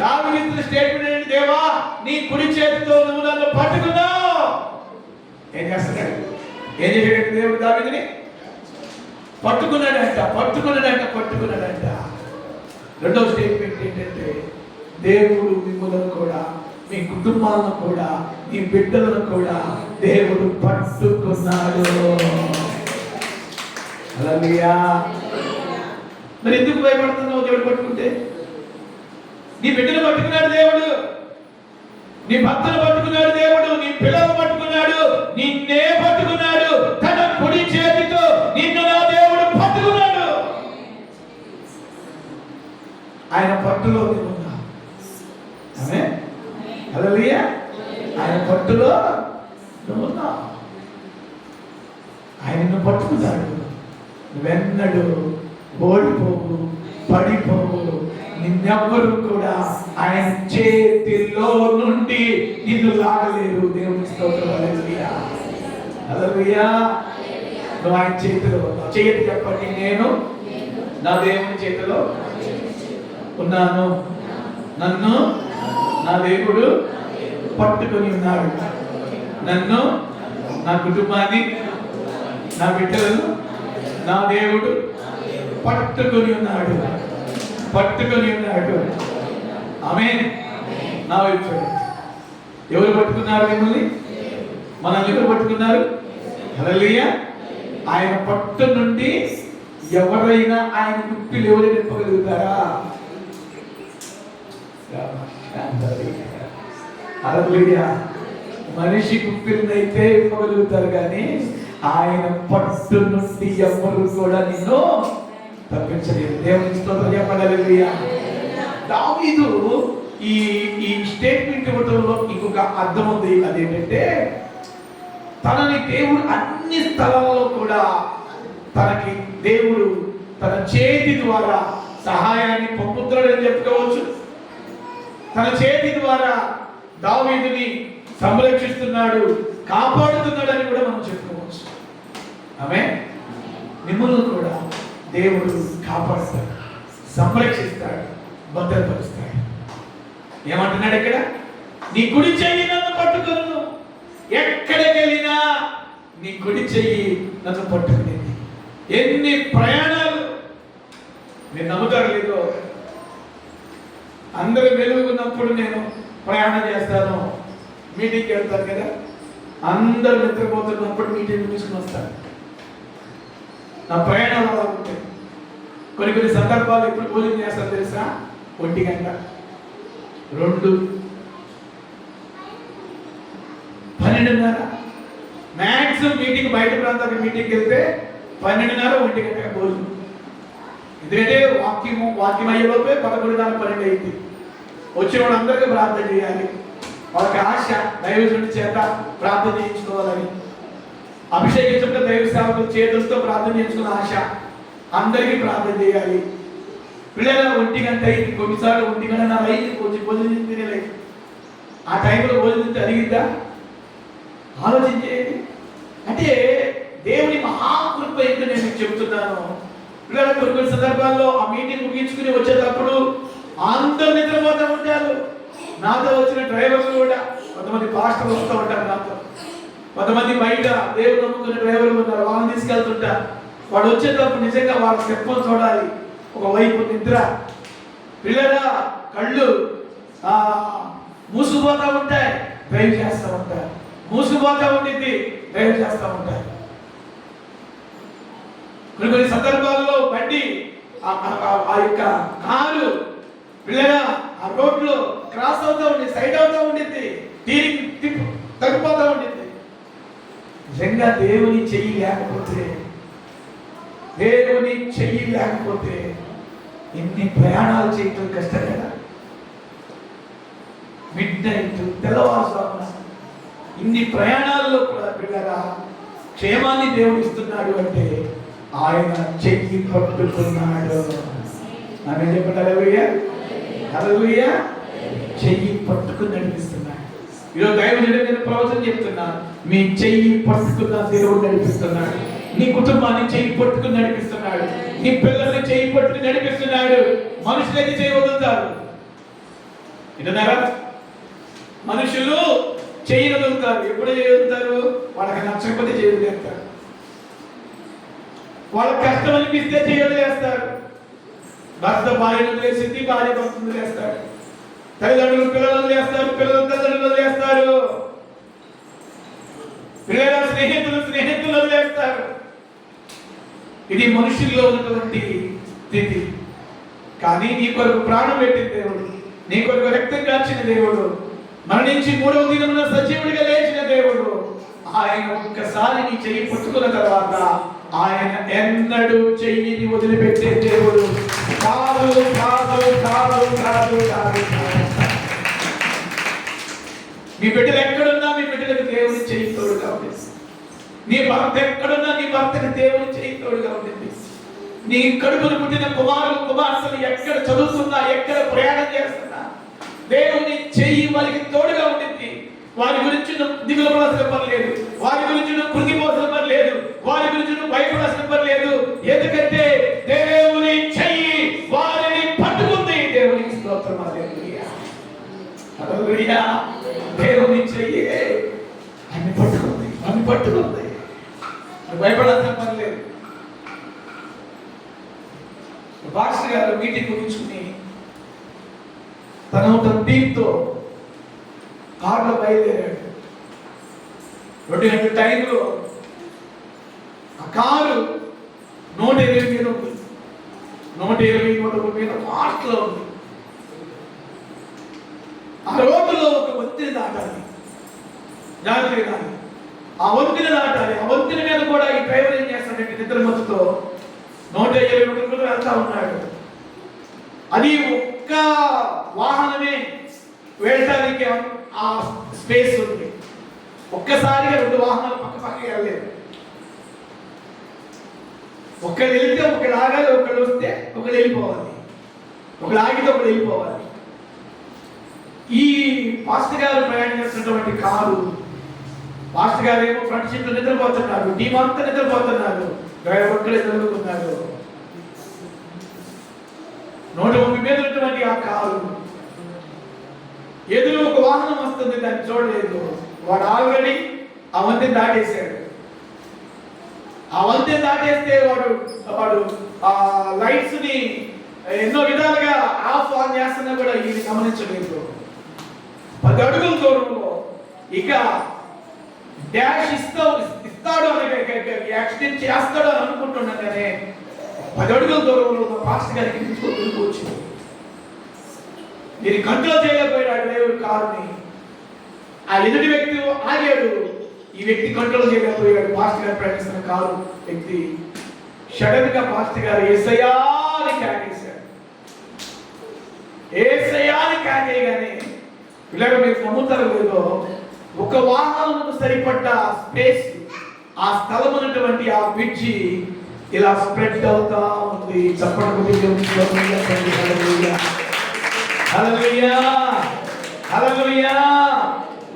దావీదు స్టేట్మెంట్ ఏంటి? దేవా, నీ కుడి చేతితో నువ్వు నన్ను పట్టుకున్నావు. ఏం చేస్తున్నాడు? ఏం చేశాడంటే దేవుడు దావీదుని పట్టుకున్నాడంట. రెండవ స్టేట్మెంట్ ఏంటంటే దేవుడు మిమ్మల్ని కూడా, మీ కుటుంబాలను కూడా, మీ బిడ్డలను కూడా దేవుడు పట్టుకున్నాడు. హల్లెలూయా. మరి ఎందుకు భయపడుతున్నావు? దేవుడు పట్టుకుంటే నీ బిడ్డను పట్టుకున్నాడు దేవుడు, నీ భర్తను పట్టుకున్నాడు దేవుడు, నీ పిల్లలను పట్టుకున్నాడు, నిన్నే పట్టుకున్నాడు. తన కుడి చేతితో నిన్ను నా దేవుడు పట్టుకున్నాడు. ఆయన పట్టులో ఉన్నా. ఆమేన్. హల్లెలూయా. ఆయన పట్టులో ఉన్నా. ఆయనను పట్టుకున్నాడు. నువ్వెన్నడు ఓడిపోవు, పడిపోవు. నిన్నెవ్వరు కూడా ఆయన చేతిలో నుండి నిన్ను లాగలేరు. దేవుని స్తోత్రం. హల్లెలూయా. హల్లెలూయా. నువ్వు ఆయన చేతిలో ఉన్నావు. చేయని చెప్పండి, నేను నా దేవుని చేతిలో ఉన్నాను. నన్ను నా దేవుడు పట్టుకొని ఉన్నాడు. నన్ను, నా కుటుంబాన్ని, నా బిడ్డలను నా దేవుడు పట్టుకొని ఉన్నాడు. ఆమేన్. నా వైపు ఎవరు పట్టుకున్నారు మిమ్మల్ని? మనల్ని ఎవరు పట్టుకున్నారు? హల్లెలూయా. ఆయన పట్టు నుండి ఎవరైనా ఆయన గుప్పిలు ఎవరైనా నింపగలుగుతారా? హల్లెలూయా. మనిషి గుప్పిలనైతే ఇవ్వగలుగుతారు, కానీ ఆయన పట్టు నుండి ఎవరు కూడా నిన్ను తప్పించలేదు. దేవుని స్తోత్రం చెప్పండి. హల్లెలూయా. దావీదు ఈ స్టేట్మెంట్ ఇవ్వడంలో ఇంకొక అర్థం ఉంది. అదేంటంటే తనని దేవుడు అన్ని స్థలాల్లో కూడా తనకి దేవుడు తన చేతి ద్వారా సహాయాన్ని పంపుతున్నాడని చెప్పుకోవచ్చు. తన చేతి ద్వారా దావీదుని సంరక్షిస్తున్నాడు, కాపాడుతున్నాడని కూడా మనం చెప్పుకోవచ్చు. ఆమేన్. మిమ్మల్ని కూడా దేవుడు కాపాడుతాడు, సంరక్షిస్తాడు, భద్రపరుస్తాడు. ఏమంటున్నాడు ఇక్కడ? నీ కుడి చెయ్యి నన్ను పట్టుకును. ఎక్కడికి వెళ్ళినా నీ కుడి చెయ్యి నన్ను పట్టుకునేది. ఎన్ని ప్రయాణాలు, మీరు నమ్ముతారు లేదో, అందరూ వెలుగున్నప్పుడు నేను ప్రయాణం చేస్తాను, మీటింగ్కి వెళ్తాను కదా, అందరూ నిద్రపోతున్నప్పుడు మీటింగ్ తీసుకుని వస్తాను. నా ప్రయాణాలు అలా ఉంటాయి. కొన్ని సందర్భాలు ఎప్పుడు భోజనం చేస్తాను తెలుసా? 1 గంట, 2, 12:30. మ్యాక్సిమం మీటింగ్ బయట ప్రాంతానికి మీటింగ్కి వెళ్తే 12:30, 1 గంటగా భోజనం. ఎందుకంటే వాక్యం అయ్యేలోపే 11:30, 12 అయింది. వచ్చిన వాళ్ళందరికీ ప్రార్థన చేయాలి. వాళ్ళకి ఆశ దైవజనుడి చేత ప్రార్థన చేయించుకోవాలని, అభిషేకించుకుంటే దైవ సేవకుల చేతులతో ప్రార్థన చేయించుకున్న ఆశ. అందరికీ ప్రార్థన చేయాలి. పిల్లల 1 గంట అయింది, కొన్నిసార్లు 1 గంటన్నర అయింది, కొంచెం భోజనం తినలేదు. ఆ టైంలో భోజనం జరిగిద్దా? ఆలోచించేది. అంటే దేవుని మహాకృప ఏంటో నేను మీకు చెబుతున్నాను. పిల్లల కొన్ని సందర్భాల్లో ఆ మీటింగ్ ముగించుకుని వచ్చేటప్పుడు అందరూ నిద్రపోతూ ఉంటారు. నాతో వచ్చిన డ్రైవర్లు కూడా, కొంతమంది పాస్టర్లు వస్తూ ఉంటారు నాతో, కొంతమంది బయట దేవుడు నమ్ముకునే డ్రైవర్లు ఉన్నారు, వాళ్ళని తీసుకెళ్తుంటారు. వాడు వచ్చేటప్పుడు నిజంగా వాళ్ళ స్టెప్పులు చూడాలి. ఒకవైపు నిద్ర, పిల్లల కళ్ళు మూసుకుపోతూ ఉంటాయి, డ్రైవ్ చేస్తూ ఉంటారు. మూసుకుపోతూ ఉండింది, డ్రైవ్ చేస్తూ ఉంటారు. కొన్ని సందర్భాల్లో బండి ఆ యొక్క కారు పిల్లల ఆ రోడ్లో క్రాస్ అవుతూ ఉండి, సైడ్ అవుతూ ఉండింది, తగ్గిపోతూ ఉండింది. నిజంగా దేవుని చెయ్యి లేకపోతే ఇన్ని ప్రయాణాలు చేయటం కష్టం కదా. మిడ్ నైట్, తెల్లవారుజామున ఇన్ని ప్రయాణాల్లో కూడా పిల్లరా క్షేమాన్ని దేవుడు ఇస్తున్నాడు అంటే ఆయన చెయ్యి పట్టుకున్నాడు. ఆమె చెప్పండి హల్లెలూయా. హల్లెలూయా. చెయ్యి పట్టుకుని నడిపిస్తున్నాడు. ఈరోజు దైవజనుడు నేను ప్రవచనం చెప్తున్నాను. మీ చెయ్యి పట్టుకున్న దేవుడు నడిపిస్తున్నాడు. నీ కుటుంబాన్ని చెయ్యి పట్టుకుని నడిపిస్తున్నాడు. నీ పిల్లల్ని చెయ్యి పట్టుకుని నడిపిస్తున్నాడు. మనుషులకి చెయ్యి వదులుతారు, వింటున్నారా? మనుషులు చెయ్యి వదులుతారు. ఎప్పుడు చెయ్యి వదులుతారు? వాళ్ళకి నచ్చకపోతే చెయ్యి వదిలేస్తారు. వాళ్ళకి కష్టం అనిపిస్తే చేయలేస్తారు. భర్త భార్యను వదిలేసింది, భార్య భర్తను వదిలేస్తాడు. తల్లిదండ్రులు పిల్లలను వదిలేస్తారు, పిల్లలు తల్లిదండ్రులు వదిలేస్తారు. పిల్లల స్నేహితులు వదిలేస్తారు. ఇది మనుషుల్లో ఉన్నటువంటి స్థితి. కానీ నీ కొరకు ప్రాణం పెట్టిన దేవుడు, నీ కొరకు రక్తం కాచిన దేవుడు, మరణించి 3వ దినమున సజీవుడిగా లేచిన దేవుడు, ఆయన ఒక్కసారి నీ చెయ్యి పట్టుకున్న తర్వాత ఆయన ఎన్నడూ చెయ్యిని వదిలిపెట్టే దేవుడు కాదు కాదు కాదు కాదు కాదు. మీ బిడ్డలు ఎక్కడున్నా మీ బిడ్డలకు దేవుని చెయ్యి తోడుగా ఉంటుంది. నీ భర్త ఎక్కడున్నా నీ భర్తకి దేవుని చెయ్యి తోడుగా ఉంటుంది. నీ కడుపును పుట్టిన కుమారులు కుమార్తెలు ఎక్కడ చదువుతున్నా, ఎక్కడ ప్రయాణం చేస్తున్నా దేవుని చెయ్యి వారికి తోడుగా ఉంటుంది. వారి గురించి నువ్వు దిగులు పడాల్సిన పని లేదు, వారి గురించి నువ్వు కృంగిపోవాల్సిన పని లేదు, వారి గురించి నువ్వు భయపడాల్సిన పని లేదు. ఎందుకంటే దేవుని చెయ్యి వారిని పట్టుకుంది. దేవునికి స్తోత్రం. హల్లెలూయా. దేవుని చెయ్యి అన్ని పట్టుకుంది. భయపడాల్సిన పని లేదు. పాస్టర్ గారు మీటింగ్ ముగించుకుని తన టీంతో కారులో బయలుదేరాడు. 2 గంటల టైంలో ఆ కారు 120 మీద ఉంది, 120 మీద ఫాస్ట్లో ఉంది. ఆ రోడ్డులో ఒక వంతెన దాటాలి, జాగ్రత్తగా దాటాలి. ఆ వంతెన దాటాలి. ఆ వంతెన మీద కూడా ఈ డ్రైవర్ ఏం చేస్తాడంటే నిద్రమత్తుతో 120 వెళ్తా ఉన్నాడు. అది ఒక్క వాహనమే వెళ్ళటానికి ఆ స్పేస్ ఉంది. ఒక్కసారిగా 2 వాహనాలు పక్కకి వెళ్ళలేదు. ఒకళ్ళు వెళ్తే ఒకళ్ళు ఆగాలి, ఒకళ్ళు వస్తే ఒకళ్ళు వెళ్ళిపోవాలి, ఒకళ్ళు ఆగితే ఒకళ్ళు వెళ్ళిపోవాలి. ఈ పాస్టర్ గారు ప్రయాణం చేస్తున్నటువంటి కారు, పాస్టర్ గారు ఏమో ఫ్రంట్ సీట్లో నిద్రపోతున్నారు, టీం అంతా నిద్రపోతున్నారు, డ్రైవర్ ఒక్కడే చదువుకున్నారు. 130 మీద ఉన్నటువంటి ఆ కారు ఎదురు ఒక వాహనం వస్తుంది, దాన్ని చూడలేదు. వాడు ఆల్రెడీ ఆ వంతెన దాటేశాడు. ఆ వంతెన దాటేస్తే వాడు ఆ లైట్స్ ని ఎన్నో విధాలుగా ఆఫ్ ఆన్ చేస్తున్నా కూడా ఇది గమనించలేదు. 10 అడుగుల దూరంలో ఇక డాష్ ఇస్తాడు అని యాక్సిడెంట్ చేస్తాడు అని అనుకుంటున్నానే 10 అడుగుల దూరంలో ఉన్న పాస్టర్ గారికి వచ్చింది. దీన్ని కంట్రోల్ చేయలేకపోయాడు డ్రైవర్ కారుని. ఆ ఎదుటి వ్యక్తి ఆగాడు, ఈ వ్యక్తి కంట్రోల్ చేయలేకపోయాడు. పాస్టర్ గారు ప్రయాణిస్తున్న కారు వ్యక్తి సడన్ గా పాస్టర్ గారు యేసయ్యా అని కేకేశాడు. యేసయ్యా అని కేకేయగానే ఇలాగ మీరు నమ్ముతారు లేదో, ఒక వాహనం సరిపడ్డ స్పేస్, ఆ స్థలం ఉన్నటువంటి ఆ బ్రిడ్జి ఇలా స్ప్రెడ్ అవుతా ఉంది. చప్పటి హల్లెలూయా హల్లెలూయా.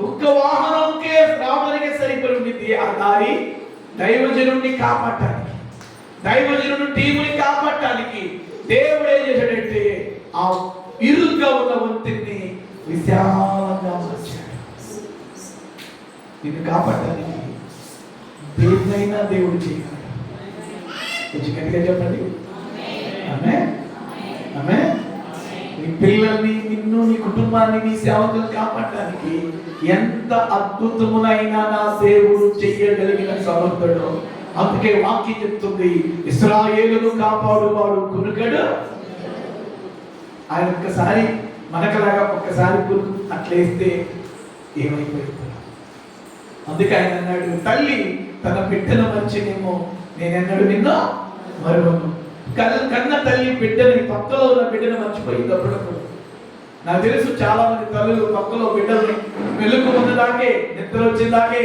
ఒక్క వాహనంకే రావడానికి సరిపడి ఉంది. ఆ దారి దైవజనుడిని కాపాడటానికి, దైవజనుడు టీముని కాపాడటానికి దేవుడు ఏం చేశాడంటే ఆ ఇరుగ్గా ఉన్న వంతెన్ని విశాలంగా మార్చాడు. నిన్ను కాపాడటానికి దేన్నైనా దేవుడు చేయగలడు. కొంచెం గట్టిగా చెప్పండి ఆమేన్. ఆమేన్. నీ పిల్లల్ని, నిన్ను, నీ కుటుంబాన్ని, నీ సేవకులను కాపాడటానికి ఎంత అద్భుతమునైనా నా దేవుడు చెయ్యగలిగిన సమర్థుడు. అందుకే వాక్యం చెప్తుంది, ఇశ్రాయేలును కాపాడువాడు కునుకడు. ఆయన ఒక్కసారి మనకలాగా ఒక్కసారి అట్లేస్తే ఏమైపోయింది. అందుకే ఆయన అన్నాడు, తల్లి తన బిడ్డను మర్చినేమో నేనెన్నడు నిన్ను మరువను. కన్న తల్లి బిడ్డని, పక్కలో ఉన్న బిడ్డను మర్చిపోయినప్పుడు నాకు తెలుసు చాలా మంది తల్లులు పక్కలో బిడ్డల్ని మెలుకు ఉన్నదాకే, నిద్ర వచ్చిందాకే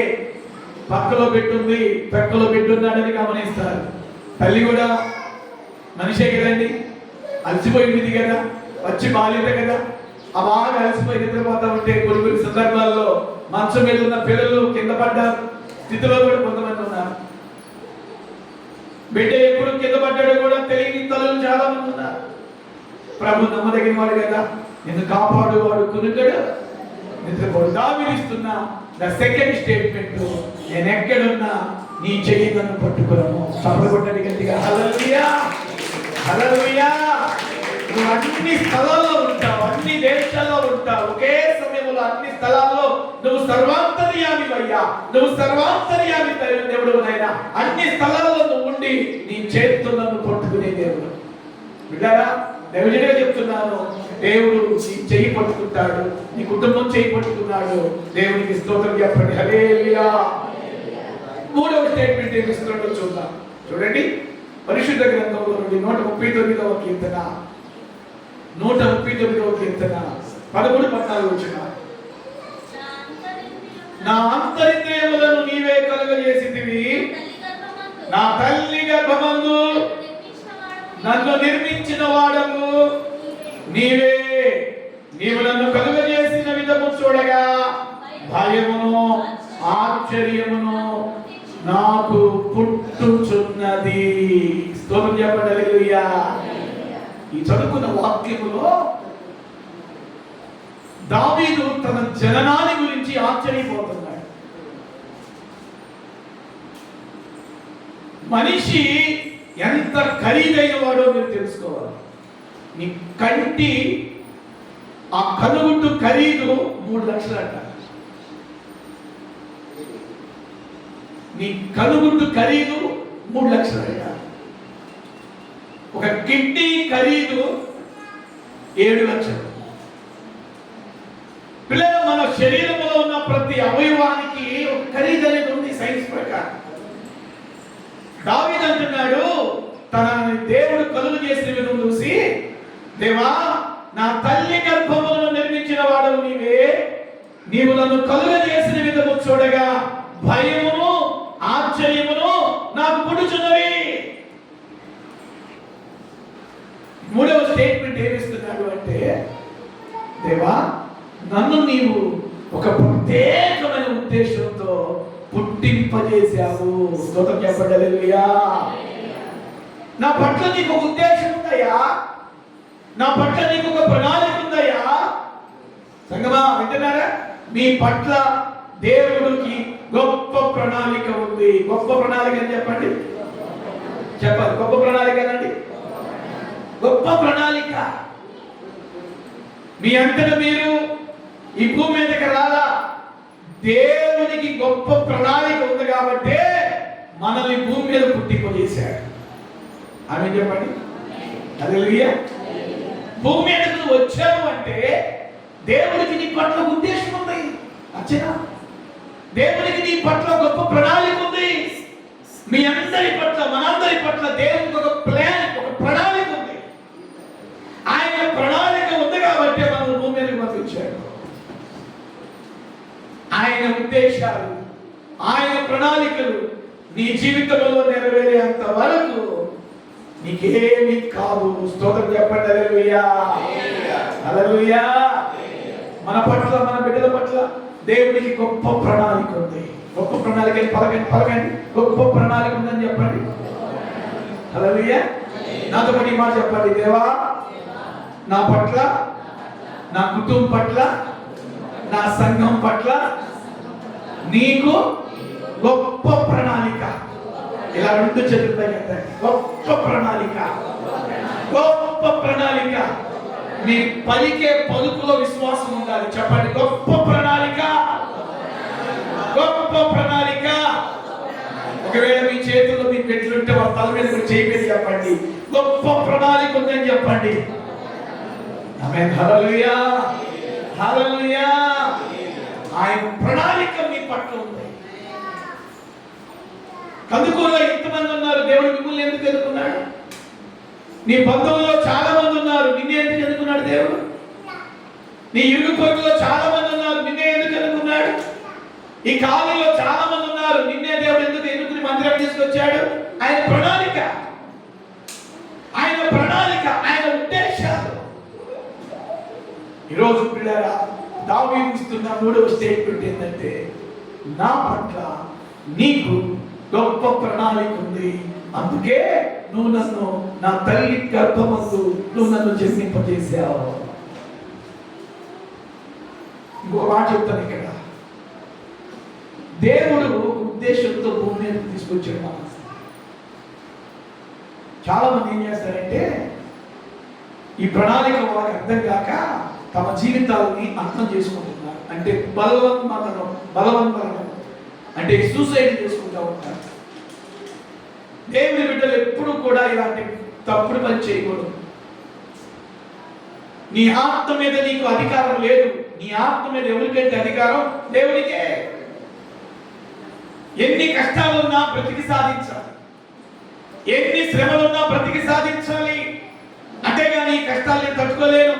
పక్కలో పెట్టుంది, పక్కలో పెట్టున్నాడని గమనిస్తారు. తల్లి కూడా మనిషే కదండి, అలసిపోయింది కదా, వచ్చి బాధ్యత కదా, ఆ బాగా అలసిపోయి నిద్రపోతా ఉంటే కొన్ని సందర్భాల్లో మంచం మీద ఉన్న పిల్లలు కింద పడ్డ స్థితిలో కూడా కొంతమంది ఉన్నారు. బిడ్డ ఎప్పుడు కింద పడ్డాడో కూడా తెలియని తల్లులు చాలా మంది ఉన్నారు. ప్రభు నమ్మదగిన వాడు కదా, నిన్ను కాపాడు వాడు కునుకడు నిద్రపోడు. దావీదు ఇస్తున్న ద సెకండ్ స్టేట్మెంట్, నేను ఎక్కడున్నా నీ చెయ్యి నన్ను పట్టుకున్నాము. చప్పట్లు గట్టిగా హల్లెలూయా, హల్లెలూయా. నువ్వు అన్ని స్థలాల్లో ఉంటావు, అన్ని దేశాల్లో ఉంటావు, ఒకే సమయంలో అన్ని స్థలాల్లో నువ్వు సర్వాంతర్యామి అయ్యా, నువ్వు సర్వాంతర్యామి దేవుడు నాయనా. అన్ని స్థలాల్లో నువ్వు ఉండి నీ చేతితో నన్ను పట్టుకునే దేవుడు. బిడ్డారా, నిజంగా చెప్తున్నాను, దేవుడు నీ చెయ్యి పట్టుకుంటాడు, నీ కుటుంబం చెయ్యి పట్టుకున్నాడు. దేవునికి స్తోత్రం చెప్పండి, హల్లెలూయా. మూడవ స్టేట్మెంట్ ఏమి ఇస్తున్నాడో చూద్దాం. చూడండి, పరిశుద్ధ గ్రంథంలో నుండి 139వ కీర్తన, 139వ కీర్తన 13-14 వచ్చిన, నా అంతరింద్రియములను నీవే కలుగజేసితివి, నా తల్లి గర్భమందు నన్ను నిర్మించిన వాడము నీవే. నీవు నన్ను కలుగజేసిన విధము చూడగా భయమును ఆశ్చర్యమును నాకు పుట్టుచున్నది. స్తోత్రం చెప్పండి, హల్లెలూయా. ఈ చదువుకున్న వాక్యములో దావీదు తన జననాన్ని గురించి ఆశ్చర్యపోతున్నాడు. మనిషి ఎంత ఖరీదైన వాడో మీరు తెలుసుకోవాలి. నీ కంటి ఆ కనుగుడ్డు ఖరీదు 3 లక్షలు అంట. నీ కనుగుడ్డు ఖరీదు 3 లక్షలు అంట. ఒక కిడ్నీ ఖరీదు 7 లక్షలు. పిల్లల, మన శరీరంలో ఉన్న ప్రతి అవయవానికి ఒక ఖరీదు అనేది ఉంది సైన్స్ ప్రకారం. దావీదు అంటున్నాడు, తన దేవుడు కలుగు చేసిన విధం చూసి, దేవా, నా తల్లి గర్భములను నిర్మించిన వాడు నీవే, నీవు నన్ను కలుగ చేసిన విధము చూడగా భయమును ఆశ్చర్యమును నాకు పుట్టుచున్నవి. మూడవ స్టేట్మెంట్ ఏమిస్తున్నాడు అంటే, దేవా, నన్ను నీవు ఒక ప్రత్యేకమైన ఉద్దేశంతో పుట్టింపజేశావు. స్తోత్రం చెప్పండి, హల్లెలూయా. నా పట్ల నీకు ఒక ఉద్దేశం ఉందయ్యా, నా పట్ల నీకు ఒక ప్రణాళిక ఉందయ్యా. సంగమా, వింటున్నారా? మీ పట్ల దేవుడికి గొప్ప ప్రణాళిక ఉంది. గొప్ప ప్రణాళిక అని చెప్పండి, చెప్పాలి. గొప్ప ప్రణాళిక అనండి, గొప్ప ప్రణాళిక. మీ అంతటా మీరు ఈ భూమి మీదకి రాలా, దేవునికి గొప్ప ప్రణాళిక ఉంది కాబట్టి మనల్ని భూమి మీద పుట్టింపజేశాడు. ఆమె చెప్పండి, హల్లెలూయా. భూమి మీదకి నువ్వు వచ్చావు అంటే దేవుడికి నీ పట్ల ఉద్దేశం ఉంది. అచ్చనా, దేవుడికి నీ పట్ల గొప్ప ప్రణాళిక ఉంది. మీ అందరి పట్ల, మనందరి పట్ల దేవునికి ఒక ప్లాన్, ఒక ప్రణాళిక ఉంది. ఆయన ప్రణాళిక ఉంది కాబట్టి మనల్ని భూమి మీదకి పంపించాడు. ఆయన ఉద్దేశాలు, ఆయన ప్రణాళికలు నీ జీవితంలో నెరవేరేంత వరకు నీకేమి కాదు. స్తోత్రం చెప్పండి, హల్లెలూయా, హల్లెలూయా. మన పట్ల, మన బిడ్డల పట్ల దేవునికి గొప్ప ప్రణాళిక ఉంది. గొప్ప ప్రణాళిక పలకండి, గొప్ప ప్రణాళిక ఉందని చెప్పండి, హల్లెలూయా. నాతో పాటు ఈ మాట చెప్పండి, దేవా, నా పట్ల, నా కుటుంబం పట్ల, నా సంఘం పట్ల నీకు గొప్ప ప్రణాళిక. ఇలా 2 చేతులతో చెప్పండి, గొప్ప ప్రణాళిక, గొప్ప ప్రణాళిక. మీ పలికే పలుకులో విశ్వాసం ఉండాలి. చెప్పండి, గొప్ప ప్రణాళిక, గొప్ప ప్రణాళిక. ఒకవేళ మీ చేతుల్లో మీ పెట్లుంటే వాళ్ళ తల మీద చేయి చెప్పండి, గొప్ప ప్రణాళిక ఉందని చెప్పండి. ఆమేన్, హల్లెలూయా, హల్లెలూయా. ఆయన ప్రణాళిక మీ పట్ల ఉంది. కందుకూరులో ఇంతమంది ఉన్నారు, దేవుడు మిమ్మల్ని ఎందుకు ఎన్నుకున్నాడు? నీ బంధువుల్లో చాలా మంది ఉన్నారు, నిన్నే ఎందుకు ఎన్నుకున్నాడు దేవుడు? నీ ఇరుగు పొరుగులో చాలా మంది ఉన్నారు, నిన్నే ఎందుకు ఎన్నుకున్నాడు? ఈ కాలనీలో చాలా మంది ఉన్నారు, నిన్నే దేవుడు ఎందుకు ఎన్నుకుని మందిరం తీసుకొచ్చాడు? ఆయన ప్రణాళిక, ఆయన ప్రణాళిక, ఆయన ఉద్దేశాలు. ఈరోజు పిల్లరా, దావీదు ఇస్తున్న 3వ స్టేట్మెంట్ ఏంటంటే, నా పట్ల నీకు గొప్ప ప్రణాళిక ఉంది. అందుకే నువ్వు నన్ను నా తల్లి గర్భమందు నువ్వు నన్ను జన్మింపజేశావు. ఇంకొక మాట చెప్తాను ఇక్కడ, దేవుడు ఉద్దేశంతో భూమి మీద తీసుకొచ్చాడు మనం. చాలా మంది ఏం చేస్తారంటే ఈ ప్రణాళిక వాళ్ళకి అర్థం కాక తమ జీవితాలని అర్థం చేసుకుంటున్నారు. అంటే బలవన్మరణం అంటే సూసైడ్ చేసుకుంటూ ఉంటారు. దేవుని బిడ్డలు ఎప్పుడు కూడా ఇలాంటి తప్పుడు పని చేయకూడదు. నీ ఆత్మ మీద నీకు అధికారం లేదు. నీ ఆత్మ మీద ఎవరికంటే అధికారం? దేవునికే. ఎన్ని కష్టాలున్నా బ్రతికి సాధించాలి, ఎన్ని శ్రమలున్నా బ్రతికి సాధించాలి. అంతేగాని ఈ కష్టాలని తట్టుకోలేను,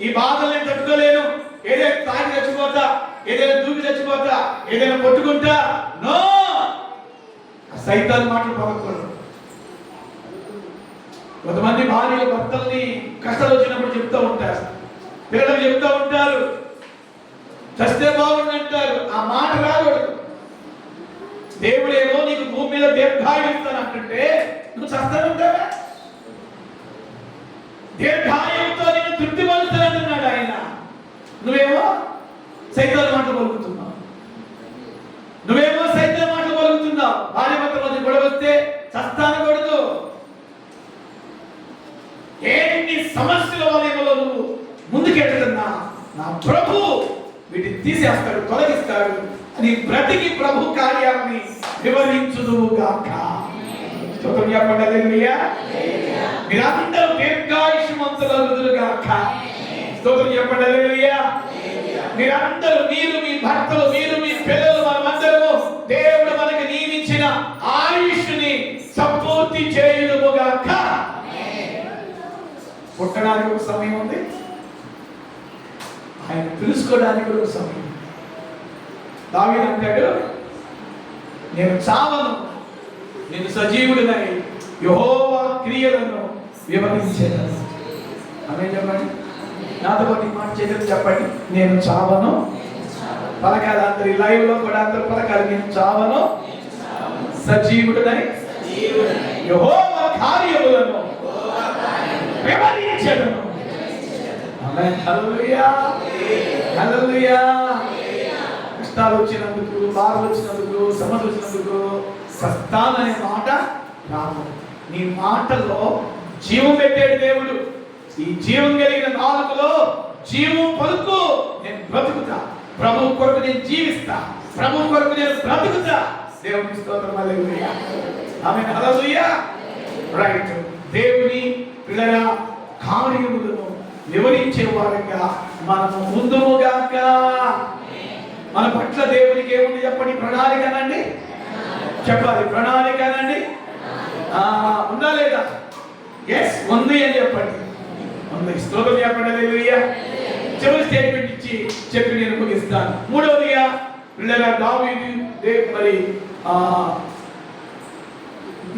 ఈ బాధల్ని తట్టుకోలేను, ఏదైనా తాగి చచ్చిపోతా, ఏదైనా దూకి చచ్చిపోతా, ఏదైనా కొట్టుకుంటా, నో. సైతాన్ మాటలు పలకూడదు. కొంతమంది భార్యలు భర్తల్ని కష్టాలు వచ్చినప్పుడు చెప్తూ ఉంటారు, పిల్లలకు చెప్తూ ఉంటారు, చస్తే బాగుంది అంటారు. ఆ మాట రాకూడదు. దేవుడేమో నీకు భూమి మీద దీర్ఘాయువు ఇస్తాను అంటే నువ్వు చస్తానంటావా? దీర్ఘాయువుతో నేను తృప్తి పలుస్తానంటున్నాడు ఆయన. నువ్వేమో సైతాన్ మాటలు పలుకుతున్నావు, నువ్వేమో సైతాన్ మాటలు పలుకుతున్నావు. భార్య భర్త మధ్య గొడవ వస్తే చస్తానకూడదు. ఎన్ని సమస్యల వలయంలో నువ్వు ముందుకెళ్తున్నా నా ప్రభు వీటిని తీసేస్తాడు, తొలగిస్తాడు అని బ్రతికి ప్రభు కార్యాన్ని వివరించుదువుగాక. స్తోత్రం చెప్పండి. హల్లెలూయా. మీరందరూ దీర్ఘాయుష్మంతులగుదురుగాక. స్తోత్రం చెప్పండి. హల్లెలూయా. మీరందరూ, మీరు మీ భర్తలు, మీరు మీ పిల్లలు, మనమందరము దేవుడు మనకి నియమించిన ఆయుష్ని సంపూర్తి చేయుదుముగాక. పుట్టడానికి ఒక సమయం ఉంది, ఆయన తెలుసుకోవడానికి ఒక సమయం. దావీదు అంటాడు, నేను చావను, నేను సజీవుడినై యెహోవా క్రియలను వివరించేదను. ఆమేన్ చెప్పండి. నాతో పాటు మాట చేసి చెప్పండి, నేను చావను. పలకాలి అందరి లైవ్ లో కూడా అందరూ పలకాలి, నేను చావను, సజీవుడినై యెహోవా కార్యములను వివరించేదను. ఆమేన్. హల్లెలూయా. హల్లెలూయా. కష్టాలు వచ్చినందుకు, బాధలు వచ్చినందుకు, సమస్యలు వచ్చినందుకు సస్తాననే మాట రాదు. నీ మాటలో జీవం పెట్టాడు దేవుడు. ఈ జీవం కలిగిన నాలుకలో జీవం పలుకు. నేను బ్రతుకుతా, ప్రభు కొరకు నేను జీవిస్తా, ప్రభు కొరకు నేను బ్రతుకుతా. దేవుని స్తోత్రం. హల్లెలూయా. ఆమేన్. హల్లెలూయా. రైట్. దేవుని పిల్లల కార్యములను వివరించే వారంగా మనము ముందుగాక. మన పట్ల దేవునికి ఏముంది చెప్పండి? ప్రణాళిక అనండి, చెప్పాలి. ప్రణాళిక అనండి. ఉందా లేదా? ఎస్, ఉంది అని చెప్పండి. ఉంది. స్తోత్రం చెప్పండి. హల్లెలూయా. చివరి స్టేట్మెంట్ ఇచ్చి చెప్పి నేను ముగిస్తాను. మూడవదిగా పిల్లల దావీదు మరి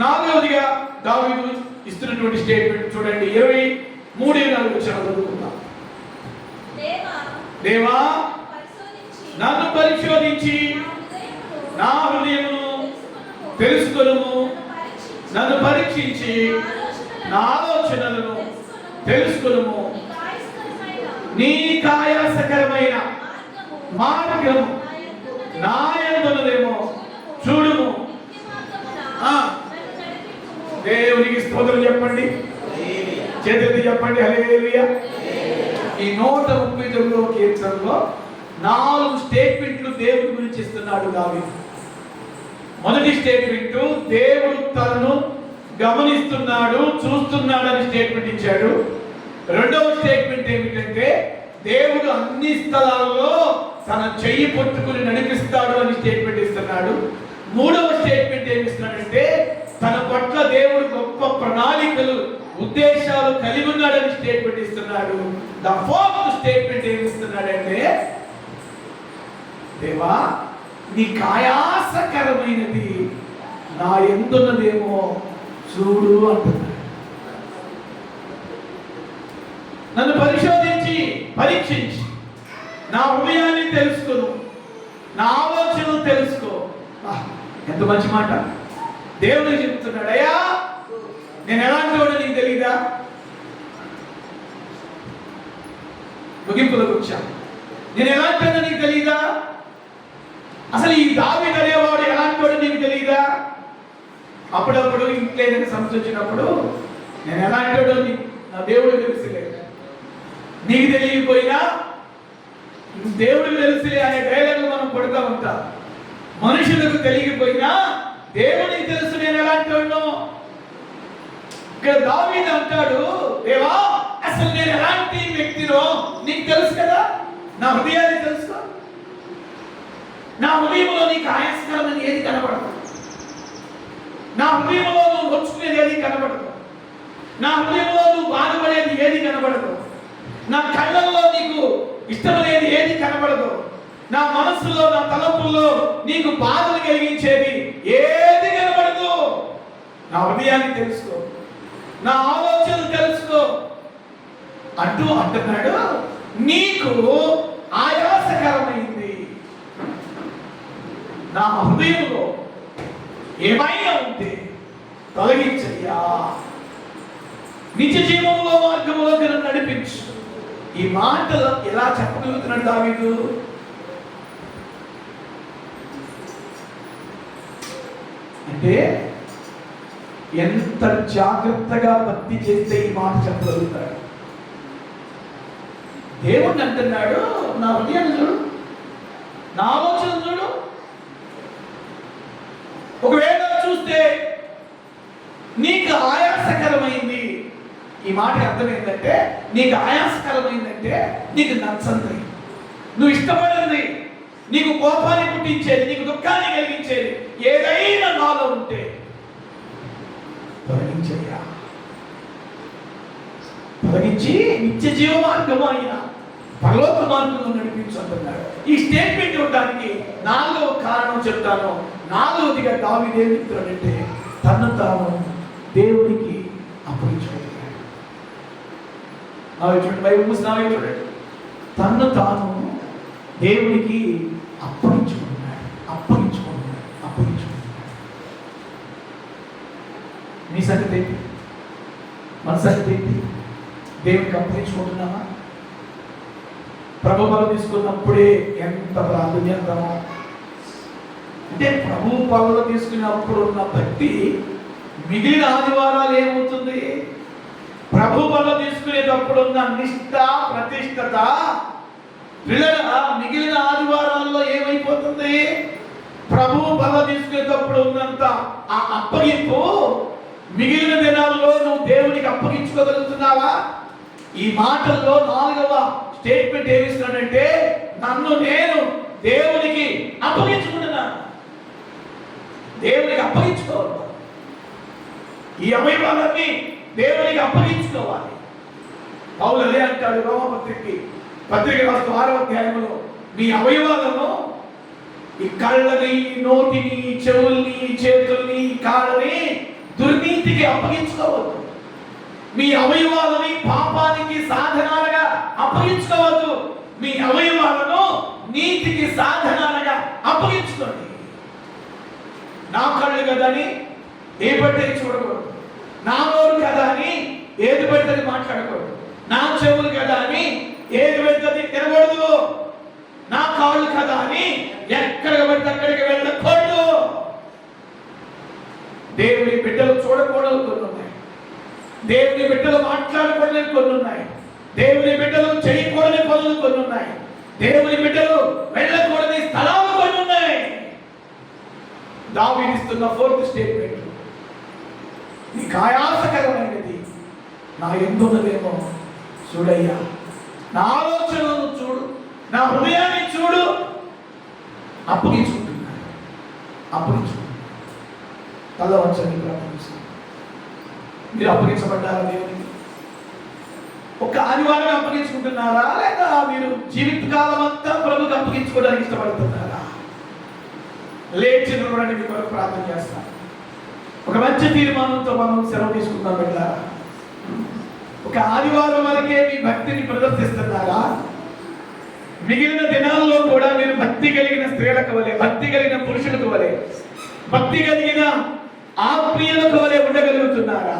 నాలుగవదిగా దావీదు ఇస్తున్నటువంటి స్టేట్మెంట్ చూడండి. 23:4 చదువుకుందాం. దేవా నన్ను పరిశోధించి నా హృదయమును తెలుసుకొనుము, నన్ను పరీక్షించి నా ఆలోచనలను తెలుసుకొనుము. నీకు ఆయాసకరమైన మార్గము నా యందున్నదేమో చూడుము. దేవునికి స్తోత్రం చెప్పండి, చేతులెత్తి చెప్పండి. హల్లెలూయా. ఈ 139వ కీర్తనలో 4 స్టేట్మెంట్లు దేవుడి గురించి ఇస్తున్నాడు దావీదు. మొదటి స్టేట్మెంట్, దేవుడు తనను గమనిస్తున్నాడు, చూస్తున్నాడు అని స్టేట్మెంట్ ఇచ్చాడు. రెండవ స్టేట్మెంట్ ఏమిటంటే దేవుడు అన్ని స్థలాల్లో తన చెయ్యి పట్టుకుని నడిపిస్తాడు అని స్టేట్మెంట్ ఇస్తున్నాడు. మూడవ స్టేట్మెంట్ ఏమి ఇస్తున్నాడంటే తన పట్ల దేవుడు గొప్ప ప్రణాళికలు, ఉద్దేశాలు కలిగి ఉన్నాడని స్టేట్మెంట్ ఇస్తున్నాడు. ద ఫోర్త్ స్టేట్మెంట్ ఏమి ఇస్తున్నాడంటే దేవా నీ ఆయాసకరమైనది నా యందున్నదేమో చూడు అంటున్నాడు. నన్ను పరిశోధించి పరీక్షించి నా హృదయాన్ని తెలుసుకోను, నా ఆలోచనలు తెలుసుకో. ఎంత మంచి మాట దేవుడు చెప్తున్నాడు. అయ్యా నేను ఎలాంటి వాడు నీకు తెలీదా? ముగింపులకు వచ్చాను. నేను ఎలాంటి వాడు నీకు తెలీదా? అసలు ఈ దావీదు అనేవాడు ఎలాంటి వాడు నీకు తెలియదా? అప్పుడప్పుడు ఇంట్లో ఏదైనా సమస్య వచ్చినప్పుడు నేను ఎలాంటి వాడు నా దేవుడు తెలుసులే, నీకు తెలియకపోయినా దేవుడికి తెలుసులే అనే డైలాగ్ మనం కొడుతూ ఉంటాం. మనుషులకు తెలియకపోయినా దేవునికి తెలుసు నేను ఎలాంటి వాడినో. ఇక్కడ దావీదు అంటాడు, దేవా అసలు నేను ఎలాంటి వ్యక్తినో నీకు తెలుసు కదా, నా హృదయాన్ని తెలుసు, నా హృదయంలో నీకు ఆయాస్కరమని ఏది కనబడదు, నా హృదయంలో నువ్వు నొచ్చుకునేది ఏది కనబడదు, నా హృదయంలో నువ్వు బాధపడేది ఏది కనబడదు, నా కళ్ళల్లో నీకు ఇష్టం లేదు ఏది కనబడదు, నా మనసులో నా తలపుల్లో నీకు బాధలు కలిగించేది ఏది కనబడదు. నా హృదయాన్ని తెలుసుకో, నా ఆలోచనలు తెలుసుకో అంటూ అంటున్నాడు. నీకు ఆయాసకరమైంది, నా హృదయంలో ఏమైనా ఉంటే తొలగించయ్యా, నిత్య జీవంలో మార్గంలోకి నన్ను నడిపించు. ఈ మాటలు ఎలా చెప్పగలుగుతున్నాడు దావీదు? అంటే ఎంత జాగ్రత్తగా భక్తి చేస్తే ఈ మాట చెప్పగలుగుతాడు. దేవుడు అంటున్నాడు, నా హృదయాన్ని చూడు, నా ఆలోచన చూడు. ఒకవేళ చూస్తే నీకు ఆయాసకరమైంది, ఈ మాటకి అర్థం ఏంటంటే నీకు ఆయాసకరమైందంటే నీకు నచ్చంది, నువ్వు ఇష్టపడింది, నీకు కోపాన్ని పుట్టించేది, నీకు దుఃఖాన్ని కలిగించేది ఏదైనా నాలో ఉంటే తొలగించయ్యా, తొలగించి నిత్య జీవ మార్గం అయిన పరలోక మార్గంలో నడిపించుకుంటున్నాడు. ఈ స్టేట్మెంట్ ఇవ్వడానికి 4వ కారణం చెప్తాను. 4వదిగా దావీదు ఏం చెప్తున్నాడంటే తను తాను దేవుడికి అప్పగించుకుంటున్నాడు. చూడండి, బైబిల్ మూసినావే చూడండి, తను తాను దేవుడికి అప్పగించుకుంటున్నాడు, అప్పగించుకుంటున్నాడు, అప్పగించుకుంటున్నాడు. నీ సంగతి ఏంటి? మన సంగతి ఏంటి? దేవుడికి అప్పగించుకుంటున్నామా? ప్రభు బలం తీసుకున్నప్పుడే ఎంత ప్రాధాన్యతమో, అంటే ప్రభు బలం తీసుకున్నప్పుడు ఉన్న భక్తి మిగిలిన ఆదివారాలు ఏమవుతుంది? ప్రభు బలం తీసుకునేటప్పుడు ఉన్న నిష్ఠ ప్రతిష్టత మిగిలిన ఆదివారాల్లో ఏమైపోతుంది? ప్రభు బలం తీసుకునేటప్పుడు ఉన్నంత ఆ అప్పగింపు మిగిలిన దినాల్లో నువ్వు దేవునికి అప్పగించుకోగలుగుతున్నావా? ఈ మాటల్లో 4వ స్టేట్మెంట్ ఏమిస్తున్నాడంటే నన్ను నేను దేవునికి అప్పగించుకుంటున్నాను, దేవునికి అప్పగించుకోవాలి, ఈ అవయవాలన్నీ దేవునికి అప్పగించుకోవాలి. పౌలు అదే అంటాడు పత్రిక రాస్తూ 6వ అధ్యాయంలో, మీ అవయవాలను, ఈ కళ్ళని, నోటిని, చెవుల్ని, చేతుల్ని, కాళ్ళని దుర్నీతికి అప్పగించుకోవద్దు, మీ అవయవాలని పాపానికి సాధనాలుగా అప్పగించుకోవద్దు, మీ అవయవాలను నీతికి సాధనాలుగా అప్పగించుకోండి. నా కళ్ళు కదా అని ఏ పడితే చూడకూడదు, నా నోరు కదా అని ఏది పడితే మాట్లాడకూడదు, నా చెవులు కదా అని ఏది పడితే తినకూడదు, నా కాళ్ళు కదా అని ఎక్కడికి పడితే అక్కడికి వెళ్ళకూడదు. దేవుని బిడ్డలు చూడకూడదు కొన్ని ఉన్నాయి, దేవుని బిడ్డలు మాట్లాడకూడని కొన్ని ఉన్నాయి, దేవుని బిడ్డలు చేయకూడని పనులు కొన్ని ఉన్నాయి, దేవుని బిడ్డలు వెళ్ళకూడని స్థలాలు కొన్ని ఉన్నాయి. దావీదు ఇస్తున్న 4th స్టేట్మెంట్, నీకు ఆయాసకరమైనది నా ఎందున్నదేమో చూడయ్యా, నా ఆలోచనలను చూడు, నా హృదయాన్ని చూడు. అప్పగించుకుంటున్నాను, అప్పగించుకుంటున్నాను. తల వంచండి, ప్రార్థిస్తాను. మీరు అప్పగించబడ్డారా దేవునికి? ఒక ఆదివారం అప్పగించుకుంటున్నారా, లేదా మీరు జీవితకాలం అంతా ప్రభుకి అప్పగించుకోవడానికి ఇష్టపడుతున్నారా? లేచి నిలబడండి, మీ కొరకు ప్రార్థన చేస్తాను. ఒక మంచి తీర్మానంతో మనం సెలవు తీసుకుందాం. బిడ్డ, ఒక ఆదివారం వరకే మీ భక్తిని ప్రదర్శిస్తున్నారా? మిగిలిన దినాల్లో కూడా మీరు భక్తి కలిగిన స్త్రీలకు వలె, భక్తి కలిగిన పురుషులకు వలె, భక్తి కలిగిన ఆత్మీయులకు వలె ఉండగలుగుతున్నారా?